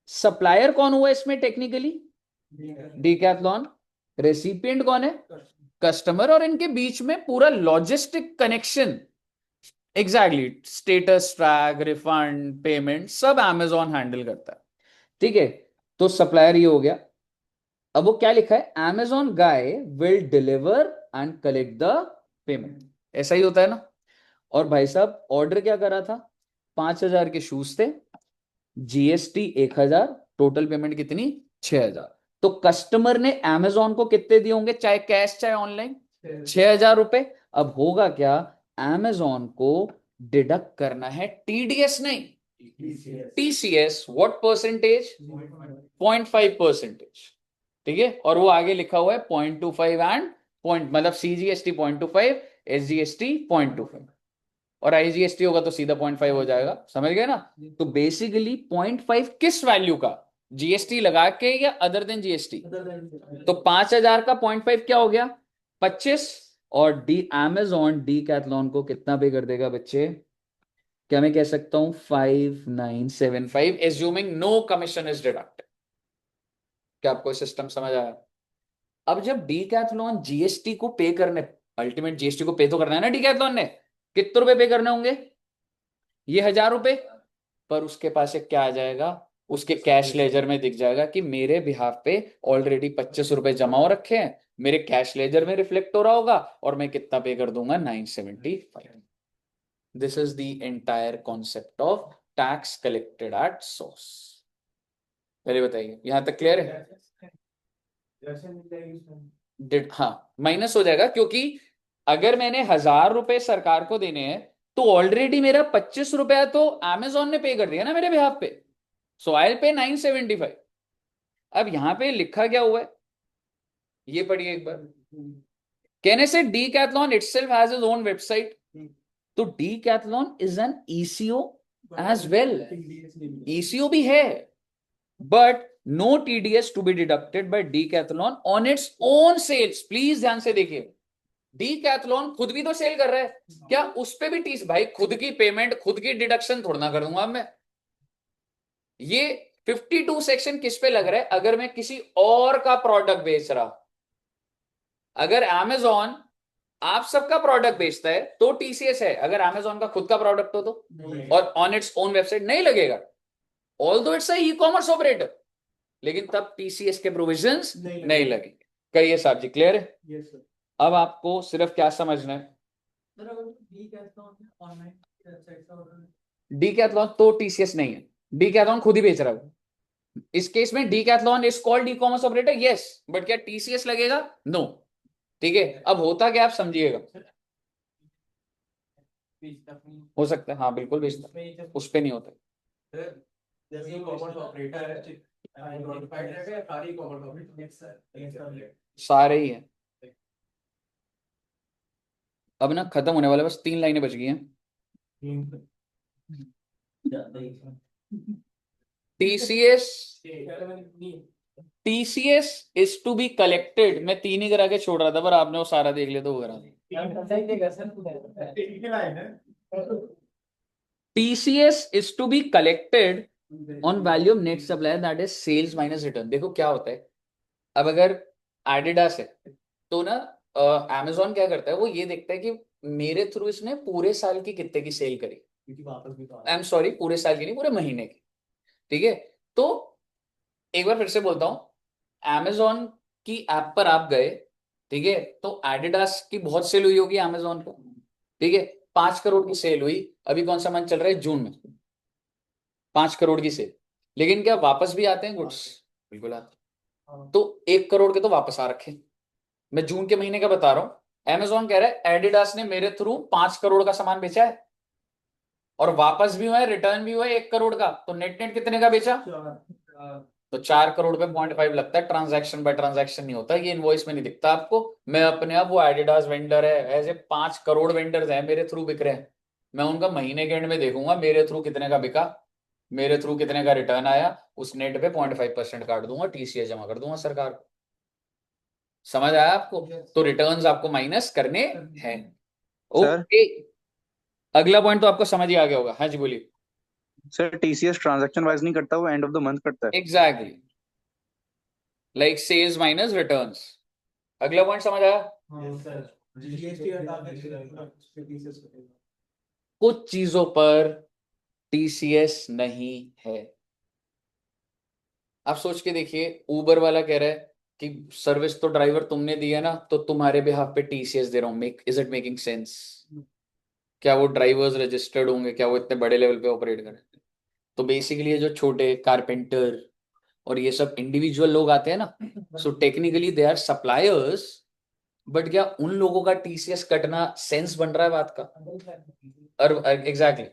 S1: सप्लायर कौन हुआ इसमें टेक्निकली? डीकैथलॉन। रेसिपिएंट कौन है? कस्टमर। और इनके बीच में पूरा logistic connection, exactly, status track, refund, payment, सब Amazon हैंडल करता है। ठीक है, तो सप्लायर ये हो गया। अब वो क्या लिखा है, Amazon guy will deliver and collect the payment, ऐसा ही होता है ना। और भाई साहब ऑर्डर क्या करा था, 5000 के शूज थे, GST 1000, टोटल पेमेंट कितनी, 6000। तो कस्टमर ने Amazon को कितने दिए होंगे, चाहे कैश चाहे ऑनलाइन? 6000 रुपए। अब होगा क्या, Amazon को डिडक्ट करना है TDS नहीं, TCS। What percentage? 0.5%। ठीक है, और वो आगे लिखा हुआ है 0.25 एंड पॉइंट, मतलब CGST 0.25, SGST 0.25 और IGST होगा तो सीधा 0.5 हो जाएगा। समझ गए ना? तो बेसिकली 0.5 किस वैल्यू का, GST लगा के या अदर देन GST? तो 5000 का 0.5 क्या हो गया, 25। और Amazon डीकैथलॉन को कितना पे कर देगा बच्चे? क्या मैं कह सकता हूं 5975, assuming no commission is deducted. क्या आपको सिस्टम समझ आया? अब जब डीकैथलॉन GST को पे करने, अल्टीमेट GST को पे तो करना है ना डीकैथलॉन ने, कितने रुपए पे करने होंगे? ये 1000 रुपए। पर उसके पास एक क्या आ जाएगा, उसके कैश लेजर में दिख जाएगा कि मेरे बिहाफ पे ऑलरेडी 25 रुपए जमा हो रखे हैं, मेरे कैश लेजर में रिफ्लेक्ट हो रहा होगा, और मैं कितना पे कर दूंगा, 975। This is the entire concept of tax collected at source. पहले बताइए, यहां तक क्लियर है? हाँ, माइनस हो जाएगा, क्योंकि अगर मैंने 1000 रुपए सरकार को देने हैं, तो ऑलरेडी मेरा 25 रुपया तो Amazon ने पे कर दिया ना मेरे बिहाफ पे, सो आई विल पे 975। अब यहां पे लिखा क्या हुआ है, ये पढ़िए एक बार। कहने से Decathlon itself has his own website, तो Decathlon is an ECO as well. ECO भी है, but no TDS to be deducted by Decathlon on its own sales। Please ध्यान से देखिए, डीकैथलॉन खुद भी तो सेल कर रहा है, क्या उस पे भी टीस, भाई खुद की पेमेंट खुद की डिडक्शन थोड़ा ना कर दूंगा अब मैं। ये 52 सेक्शन किस पे लग रहा है? अगर मैं किसी और का प्रोडक्ट बेच रहा, अगर Amazon आप सबका प्रोडक्ट बेचता है तो टीसीएस है, अगर Amazon का खुद का प्रोडक्ट हो तो, और ऑन इट्स ओन वेबसाइट नहीं लगेगा, although it's E commerce operator, लेकिन तब टीसीएस के प्रोविजंस नहीं लगेंगे। कहिए साहब जी, क्लियर है?
S2: Yes sir.
S1: अब आपको सिर्फ क्या समझना है,
S3: सर अगर डीकैथलॉन ऑनलाइन वेबसाइट से ऑर्डर
S1: डीकैथलॉन तो टीसीएस नहीं है, डीकैथलॉन खुद ही बेच रहा है। इस केस में Decathlon is called e commerce operator, yes, but क्या टीसीएस लगेगा? नो। ठीक है, अब होता क्या आप समझिएगा, हो सकता है, हाँ बिल्कुल बेचता है, उस पे नहीं होता।
S3: जैसे कॉमर्स ऑपरेटर है नोटिफाइड रहेगा या सारी कॉमर्स ऑपरेटर
S1: सारे ही है। अब ना खत्म होने वाला, बस 3 लाइनें बच गई हैं। TCS TCS is to be collected, मैं 3 ही करा के छोड़ रहा था पर आपने वो सारा देख लिया तो वो करा दिया। TCS is to be collected on value of net supply, that is sales minus return. देखो क्या होता है, अब अगर एडिडास है तो ना अमेजोन क्या करता है, वो ये देखता है कि मेरे थ्रू इसने पूरे साल की कितने की सेल करी, आई एम सॉरी पूरे साल की नहीं, पूरे महीने की। ठीक है, तो एक बार फिर से बोलता हूं, अमेजोन की ऐप पर आप गए, ठीक है, तो एडिडास की बहुत सेल हुई होगी अमेजोन पर, ठीक है, 5 करोड़ की सेल हुई, अभी कौन सा मंथ चल रहा है, जून में, 5 करोड़ की सेल, लेकिन क्या वापस भी आते हैं गुड्स? बिल्कुल आते हैं। तो 1 करोड़ के तो वापस आ रखे, मैं जून के महीने का बता रहा हूं। अमेजोन कह रहा है एडिडास ने मेरे थ्रू 5 करोड़ का सामान बेचा है, और वापस भी हुआ है, रिटर्न भी हुआ है 1 करोड़ का, तो नेट नेट कितने का बेचा? तो 4 करोड़ पे 0.5 लगता है, ट्रांजैक्शन बाय ट्रांजैक्शन नहीं होता, ये इनवॉइस में नहीं दिखता आपको। मैं अपने आप, वो एडिडास वेंडर है, ऐसे 5 करोड़ वेंडर्स हैं मेरे थ्रू बिक रहे हैं, मैं उनका महीने के एंड में देखूंगा मेरे थ्रू कितने का बिका, मेरे थ्रू कितने का रिटर्न आया, उस नेट पे 0.5% काट दूंगा, टीसीएस जमा कर दूंगा सरकार को। समझ आया आपको? तो रिटर्न्स आपको माइनस करने हैं।
S4: सर
S1: ओके, अगला पॉइंट तो आपको समझ ही आ गया होगा। हाँ जी बोलिए।
S4: सर टीसीएस ट्रांजैक्शन वाइज नहीं करता, वो एंड ऑफ द मंथ करता है।
S1: Exactly, like sales minus returns. अगला पॉइंट समझ आया?
S2: जीएसटी हटा के
S1: कुछ चीजों पर टीसीएस नहीं है। आप सोच के देखिए, उबर वाला कह रहा है कि सर्विस तो ड्राइवर तुमने दी है ना, तो तुम्हारे बिहाफ पे टीसीएस दे रहा हूं, make is it making sense? क्या वो ड्राइवर्स रजिस्टर्ड होंगे? क्या वो इतने बड़े लेवल पे ऑपरेट करें? तो बेसिकली ये जो छोटे कारपेंटर और ये सब इंडिविजुअल लोग आते हैं ना, so technically they are suppliers, but क्या उन लोगों का टीसीएस कटना सेंस बन रहा है बात का? और एग्जैक्टली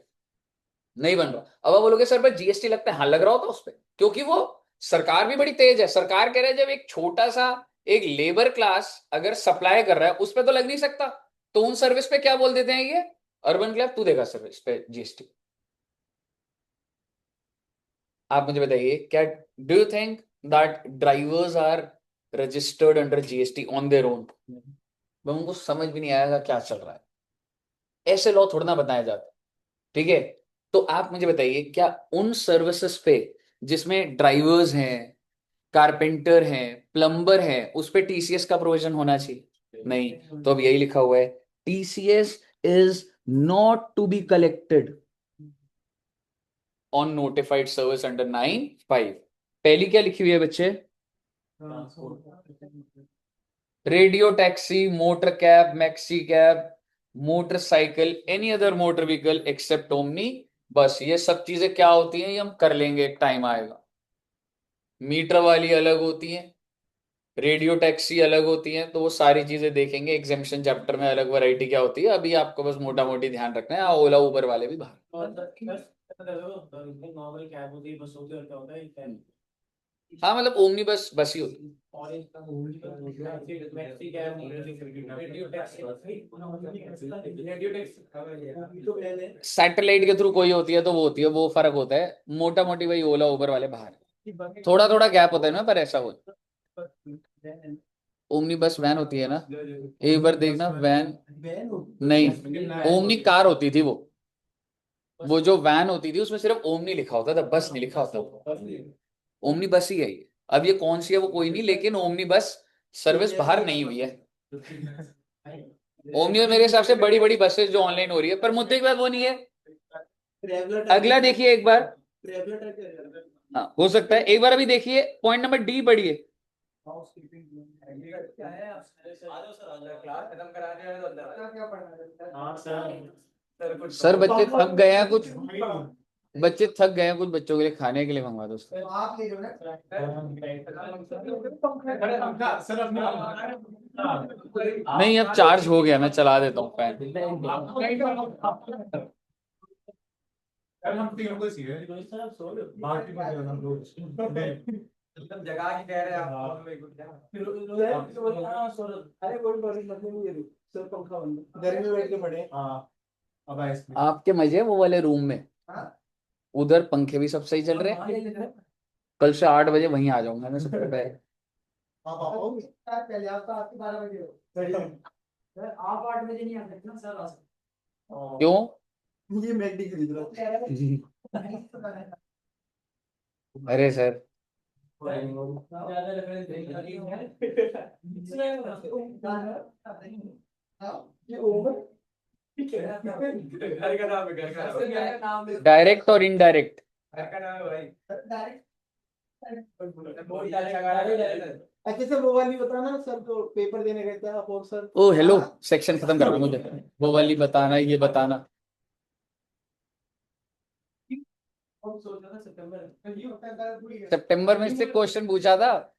S1: नहीं बन रहा। अब आप बोलोगे सर पर जीएसटी लगता है, हाँ लग रहा होता उस पर, क्योंकि वो सरकार भी बड़ी तेज है। सरकार कह रहे है जब एक छोटा सा एक लेबर क्लास अगर सप्लाई कर रहा है उस पर तो लग नहीं सकता, तो उन सर्विस पे क्या बोल देते हैं, ये अर्बन क्लैब तू देगा सर्विस पे जीएसटी। आप मुझे बताइए, क्या do you think that drivers are registered under GST on their own? उनको समझ भी नहीं आएगा क्या चल रहा है, ऐसे लॉ थोड़ा ना बताया जाता। ठीक है, तो आप मुझे बताइए, क्या उन सर्विसेज पे जिसमें ड्राइवर्स हैं, कारपेंटर हैं, प्लम्बर हैं, उस पे टीसीएस का प्रोविजन होना चाहिए? नहीं। तो अब यही लिखा हुआ है, TCS is not to be collected on notified service under 9(5). पहली क्या लिखी हुई है बच्चे? Radio taxi, motor cab, maxi cab, motorcycle, any other motor vehicle except omnibus ये सब चीजें क्या होती हैं, ये हम कर लेंगे, एक टाइम आएगा। मीटर वाली अलग होती हैं, रेडियो टैक्सी अलग होती हैं, तो वो सारी चीजें देखेंगे एग्जेम्पशन चैप्टर में, अलग वैरायटी क्या होती है। अभी आपको बस मोटा मोटी ध्यान रखना है, ओला उबर वाले भी बाहर।
S3: नॉर्मल कैब होती है, बस होती है, और क्या होता है
S1: हाँ मतलब ओमनी बस बस ही होती है।
S3: ऑरेंज का maxi cab radio taxi
S1: satellite के थ्रू कोई होती है तो वो होती है, वो फर्क होता है, मोटा मोटी वही ओला उबर वाले बाहर, थोड़ा थोड़ा गैप होता है ना, पर ऐसा हो। ओमनी बस वैन होती है ना, एक बार देखना वैन नहीं, ओमनी कार होती थी वो जो वैन होती थी उसमें सिर्फ ओमनी लिखा होता था, बस नहीं लिखा होता। ओमनी बस ही है ये। अब ये कौन सी है वो कोई नहीं, लेकिन ओमनी बस सर्विस बाहर नहीं हुई है। ओमनी और मेरे हिसाब से बड़ी बड़ी बसेस जो ऑनलाइन हो रही है, पर मुद्दे की बात वो नहीं है। अगला देखिए एक बार, हाँ हो सकता है एक बार, अभी देखिए पॉइंट नंबर डी पढ़िए।
S3: क्या है आ जाओ सर, आ जाओ, क्लास खत्म करा दिया है तो अंदर क्या पढ़ना है?
S1: सर बच्चे थक गए हैं कुछ, बच्चे थक गए हैं, कुछ बच्चों के लिए खाने के लिए मंगवा दो सर।
S3: आप ले लो ना।
S2: सर अपने
S1: नहीं अब चार्ज हो गया, मैं चला देता हूँ फैन।
S2: यार हम तीनों को सी है बाकी में हम लोग
S3: मतलब जगह की कह रहे हैं आप। अरे कोई बात नहीं, ये सर पंखा बंद, गर्मी में बैठ के पढ़े।
S2: हाँ अब आइसक्रीम
S1: आपके मजे वो वाले रूम में, उधर पंखे भी सब सही चल रहे हैं। कल से 8 बजे वहीं आ जाऊंगा मैं सबसे पहले।
S2: आप आओगे
S3: पहले आप तो आपके 12 बजे हो सर, आप 8 बजे नहीं आ सकते ना सर, आ सकते।
S1: क्यों?
S3: ये मैगडी खरीद रहा है।
S1: अरे सर
S3: ज्यादा लकड़ी ये ओवर घर का नाम है, घर का नाम है,
S1: डायरेक्ट और इनडायरेक्ट।
S3: घर का नाम है भाई डायरेक्ट। अच्छा सर वो वाली बताना सर, तो पेपर देने गए थे आप और सर।
S1: ओ हेलो, सेक्शन खत्म करो मुझे, वो वाली बताना ये बताना।
S3: हम सोच रहे थे सितंबर
S1: सितंबर में से क्वेश्चन पूछा था,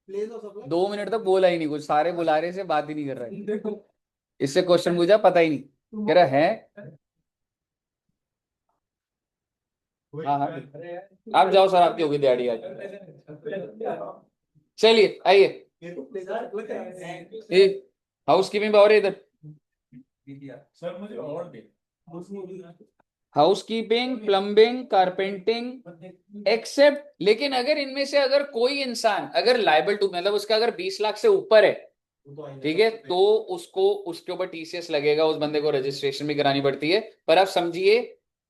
S3: ले लो सब
S1: 2 मिनट तक बोला ही नहीं कुछ, सारे बुलारे से बात ही नहीं कर रहे। इससे क्वेश्चन पूछा पता ही नहीं, कह रहा है। हाँ हाँ आप जाओ सर, आपकी होगी दिहाड़ी आज। चलिए आइए, हाउस कीपिंग और इधर,
S2: सर मुझे और दे
S1: housekeeping, plumbing, carpentering except, लेकिन अगर इनमें से अगर कोई इंसान अगर लाइबल टू, मतलब उसका अगर 20 लाख से ऊपर है, ठीक है, तो उसको उसके ऊपर टीसीएस लगेगा, उस बंदे को रजिस्ट्रेशन भी करानी पड़ती है। पर आप समझिए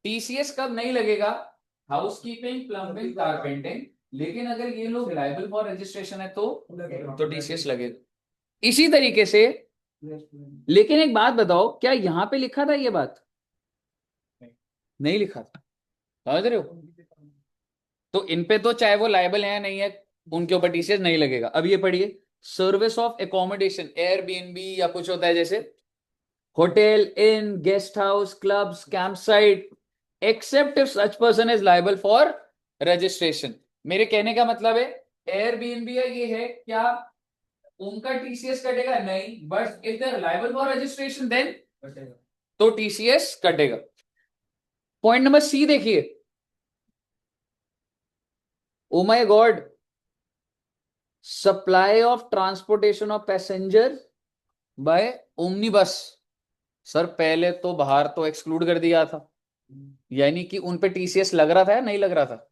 S1: टीसीएस कब नहीं लगेगा, हाउस कीपिंग, प्लम्बिंग, कारपेंटिंग, लेकिन अगर ये लोग लाइबल फॉर रजिस्ट्रेशन है तो टीसीएस लगेगा। इसी तरीके से, लेकिन एक बात बताओ, क्या यहां पे लिखा था ये बात? नहीं लिखा था, समझ रहे हो? तो इन पे तो चाहे वो लाइबल है या नहीं है, उनके ऊपर टीसीएस नहीं लगेगा। अब ये पढ़िए, सर्विस ऑफ एकोमोडेशन, एयरबीएनबी या कुछ होता है जैसे hotel, inn, guest house, clubs, camp site, except if such person is liable for registration. मेरे कहने का मतलब है एयरबीएनबी है, ये है क्या उनका टीसीएस कटेगा? नहीं, but if they are liable for registration then तो टीसीएस कटेगा। पॉइंट नंबर सी देखिए, oh my god, supply of transportation of passenger by omnibus. Sir पहले तो बाहर तो एक्सक्लूड कर दिया था, यानी कि उन पे टीसीएस लग रहा था या नहीं लग रहा था?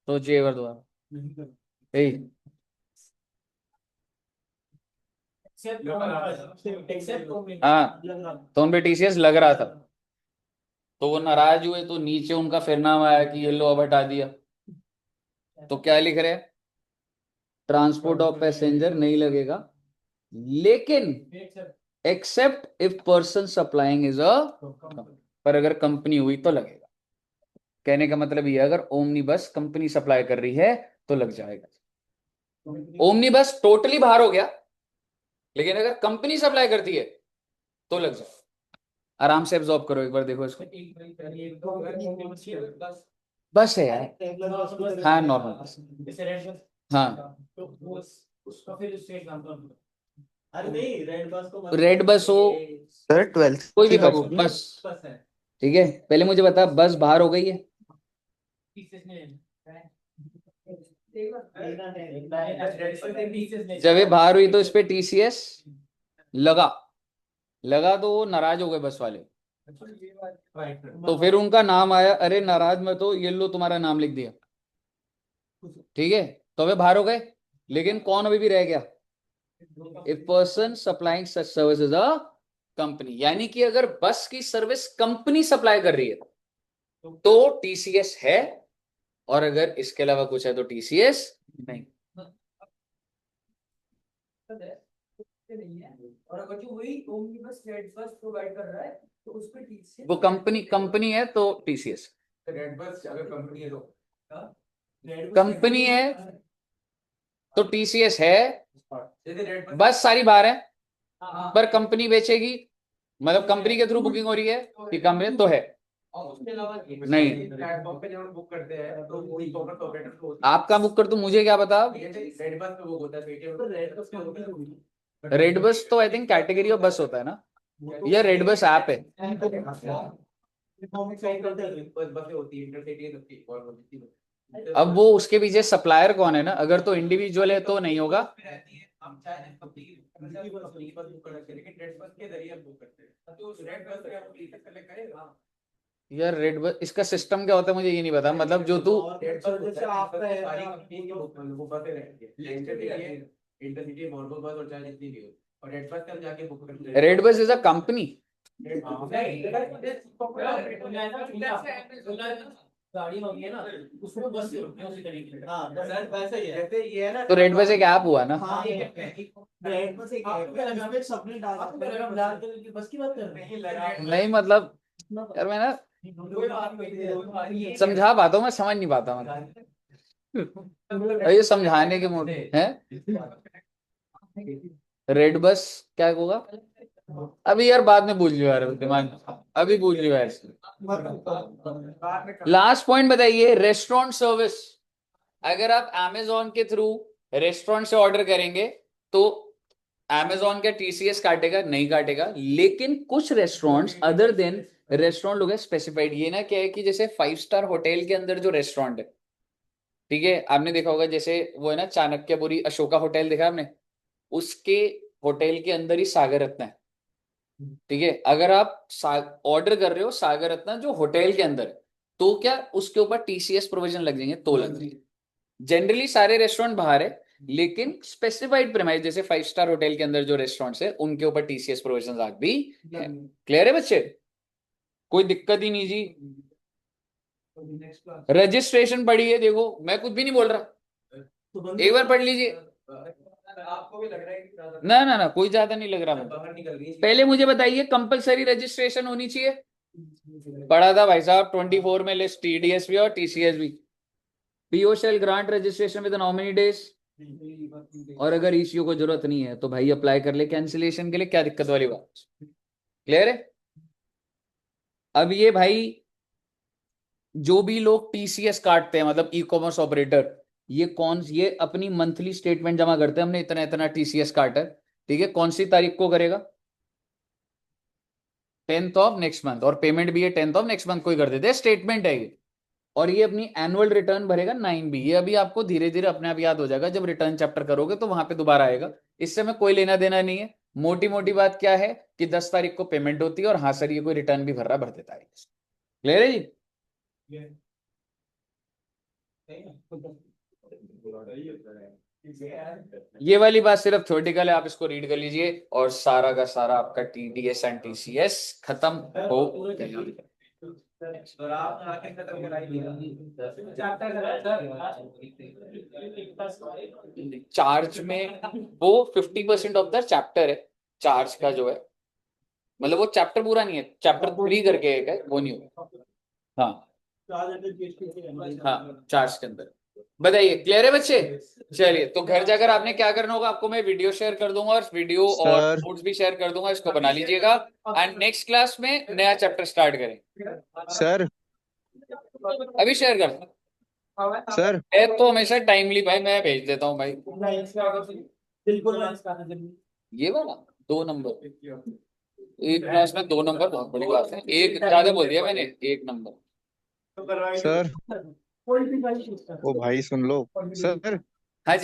S1: तो जेवर दोबारा हाँ, तो उन पे टीसीएस लग रहा था, तो वो नाराज हुए, तो नीचे उनका फिर नाम आया कि ये लो अब हटा दिया। तो क्या लिख रहे हैं, ट्रांसपोर्ट ऑफ पैसेंजर नहीं लगेगा, लेकिन except if person supplying is a, पर अगर कंपनी हुई तो लगेगा। कहने का मतलब ये, अगर ओमनी बस कंपनी सप्लाई कर रही है तो लग जाएगा। ओमनी बस टोटली बाहर हो गया, लेकिन अगर कंपनी सप्लाई करती है तो लग जाए। आराम से एब्जॉर्ब करो एक बार, देखो इसको, बस है यार, हाँ नॉर्मल बस, हाँ रेड बस हो,
S6: सर 12th
S1: कोई भी
S6: की
S1: बस
S6: होगी।
S1: बस, ठीक है। पहले मुझे बता, बस बाहर हो गई है, जब ये बाहर हुई तो इस पे टीसीएस लगा, लगा तो वो नाराज हो गए बस वाले, तो फिर उनका नाम आया, अरे नाराज मत हो, ये लो तुम्हारा नाम लिख दिया, ठीक है, तो वे बाहर हो गए। लेकिन कौन अभी भी रह गया? A person supplying such service is a company. यानी कि अगर बस की सर्विस कंपनी सप्लाई कर रही है तो टीसीएस है, और अगर इसके अलावा कुछ है तो टीसीएस नहीं।
S3: नहीं है। और अगर जो वही ओमनी बस रेड बस प्रोवाइड कर रहा है तो उस पर टीसीएस
S1: वो कंपनी है तो टीसीएस।
S2: रेड बस अगर कंपनी है तो
S1: कंपनी है तो टीसीएस है,
S3: जैसे रेड
S1: बस सारी बाहर है,
S3: हाँ
S1: पर कंपनी बेचेगी, मतलब कंपनी के थ्रू बुकिंग हो रही है कि कंपनी तो है।
S3: और उसके अलावा
S1: नहीं।
S3: प्लेटफॉर्म पे जब बुक करते हैं तो वही टोकन ऑपरेटर को
S1: आपका बुक कर, तो मुझे क्या पता।
S3: रेड बस पे बुक होता है पेटीएम पर रेड बस पे होता है।
S1: रेड बस तो आई थिंक कैटेगरी ऑफ बस होता है ना, या रेड बस ऐप है।
S3: बसें होती है इंटरसिटी सबकी और होती है।
S1: अब वो उसके पीछे सप्लायर कौन है ना, अगर तो इंडिविजुअल है तो नहीं होगा।
S3: हम चाहे कंपनी की बस बुक कर सकते हैं लेकिन रेड बस के जरिए हम बुक करते हैं तो उस रेड बस से आप टिकट सेलेक्ट करेगा।
S1: यार रेड बस, इसका सिस्टम क्या होता है मुझे ये नहीं पता, मतलब जो तू
S3: रेड बस जैसे आपका है सारी कंपनी की बुक बसें रहती है इंटरसिटी वॉल्वो बस और चाहे जितनी भी हो और रेड बस से हम जाके बुक करते हैं।
S1: Red bus is a company.
S3: गाड़ी होगी है ना उसमें बस होती है उसी तरीके से। हाँ सर वैसे ही है जैसे ये है ना
S1: तो रेड बस एक ऐप हुआ ना।
S3: हाँ रेड बस एक ऐप है सबने डाल लाल कलर की बस की बात कर रहे हैं
S1: नहीं मतलब यार मैं ना समझा पाता हूँ, मैं समझ नहीं पाता मैं ये समझाने के मूड है। रेड बस क्या होगा अभी यार, बाद में भूल लियो यार, दिमाग अभी भूल लियो यार। लास्ट पॉइंट बताइए, रेस्टोरेंट सर्विस। अगर आप अमेजोन के थ्रू रेस्टोरेंट से ऑर्डर करेंगे तो अमेजोन का टीसीएस काटेगा नहीं काटेगा, लेकिन कुछ रेस्टोरेंट्स अदर देन रेस्टोरेंट लोग स्पेसिफाइड। ये ना क्या है कि जैसे 5 स्टार होटल के अंदर जो रेस्टोरेंट है, ठीक है, आपने देखा होगा जैसे वो है ना चाणक्यपुरी अशोका होटल, देखा आपने, उसके होटल के अंदर ही सागर रत्न है। ठीक है, अगर आप ऑर्डर कर रहे हो सागर रत्ना जो होटल के अंदर है, तो क्या उसके ऊपर टीसीएस प्रोविजन लग जाएंगे? तो लग जाएंगे। जनरली सारे रेस्टोरेंट बाहर है, लेकिन स्पेसिफाइड प्रेमाइस जैसे 5 स्टार होटल के अंदर जो रेस्टोरेंट्स है उनके ऊपर टीसीएस प्रोविजन आग भी है। क्लियर है बच्चे? कोई दिक्कत ही नहीं जी। रजिस्ट्रेशन पढ़िए, देखो मैं कुछ भी नहीं बोल रहा, एक बार पढ़ लीजिए।
S3: आपको भी लग रहा है कि
S1: ना ना ना, कोई ज्यादा नहीं लग रहा मुझे।
S3: बाहर निकल रही है
S1: पहले मुझे बताइए, कंपलसरी रजिस्ट्रेशन होनी चाहिए। पढ़ा था भाई साहब 24 में लिस्ट, टीडीएस भी और टीसीएस भी। PO shall grant registration with nominee days, और अगर ईसीओ को जरूरत नहीं है तो भाई अप्लाई कर ले कैंसिलेशन के लिए, क्या दिक्कत वाली बात। क्लियर है? अब ये भाई जो भी लोग टीसीएस काटते हैं, मतलब ई कॉमर्स ऑपरेटर, ये अपनी मंथली स्टेटमेंट जमा करते हैं, हमने इतना इतना टीसीएस काटा है, ठीक है, कौन सी तारीख को करेगा? 10th ऑफ नेक्स्ट मंथ, और पेमेंट भी ये 10th ऑफ नेक्स्ट मंथ को ही कर देते हैं, स्टेटमेंट है ये। और ये अपनी एनुअल रिटर्न भरेगा 9B। ये अभी आपको धीरे धीरे अपने आप याद हो जाएगा, जब रिटर्न चैप्टर करोगे तो वहां पे दोबारा आएगा। इससे में कोई लेना देना नहीं है। मोटी मोटी बात क्या है कि 10 तारीख को पेमेंट होती है, और हाँ सर ये कोई रिटर्न भी भर रहा भर देता है। क्लियर है जी? ये वाली बात सिर्फ थ्योरेटिकल है, आप इसको रीड कर लीजिए और सारा का सारा आपका टीडीएस एंड टीसीएस खत्म हो गया।
S3: और आप आके खत्म कराइए
S1: चार्ज में वो 50% ऑफ द चैप्टर है, चार्ज का जो है, मतलब वो चैप्टर पूरा नहीं है, चैप्टर 3 करके एक है, वो नहीं होगा। हाँ हाँ, चार्ज के अंदर। बताइए, क्लियर है बच्चे? चलिए, तो घर जाकर आपने क्या करना होगा, आपको मैं वीडियो शेयर कर दूंगा, और वीडियो और
S4: सर
S1: नोट्स भी शेयर कर दूंगा, इसको बना लीजिएगा। एंड नेक्स्ट क्लास में नया चैप्टर स्टार्ट करें।
S4: सर
S1: अभी शेयर कर
S4: सर
S1: तो हमेशा टाइमली भाई, मैं भेज देता हूँ भाई।
S3: बिल्कुल
S1: ये वाला 2 नंबर, एक क्लास में 2 नंबर बहुत बड़ी बात है, एक ज्यादा बोल दिया मैंने, 1 नंबर।
S4: सर ओ भाई सुन लो सर।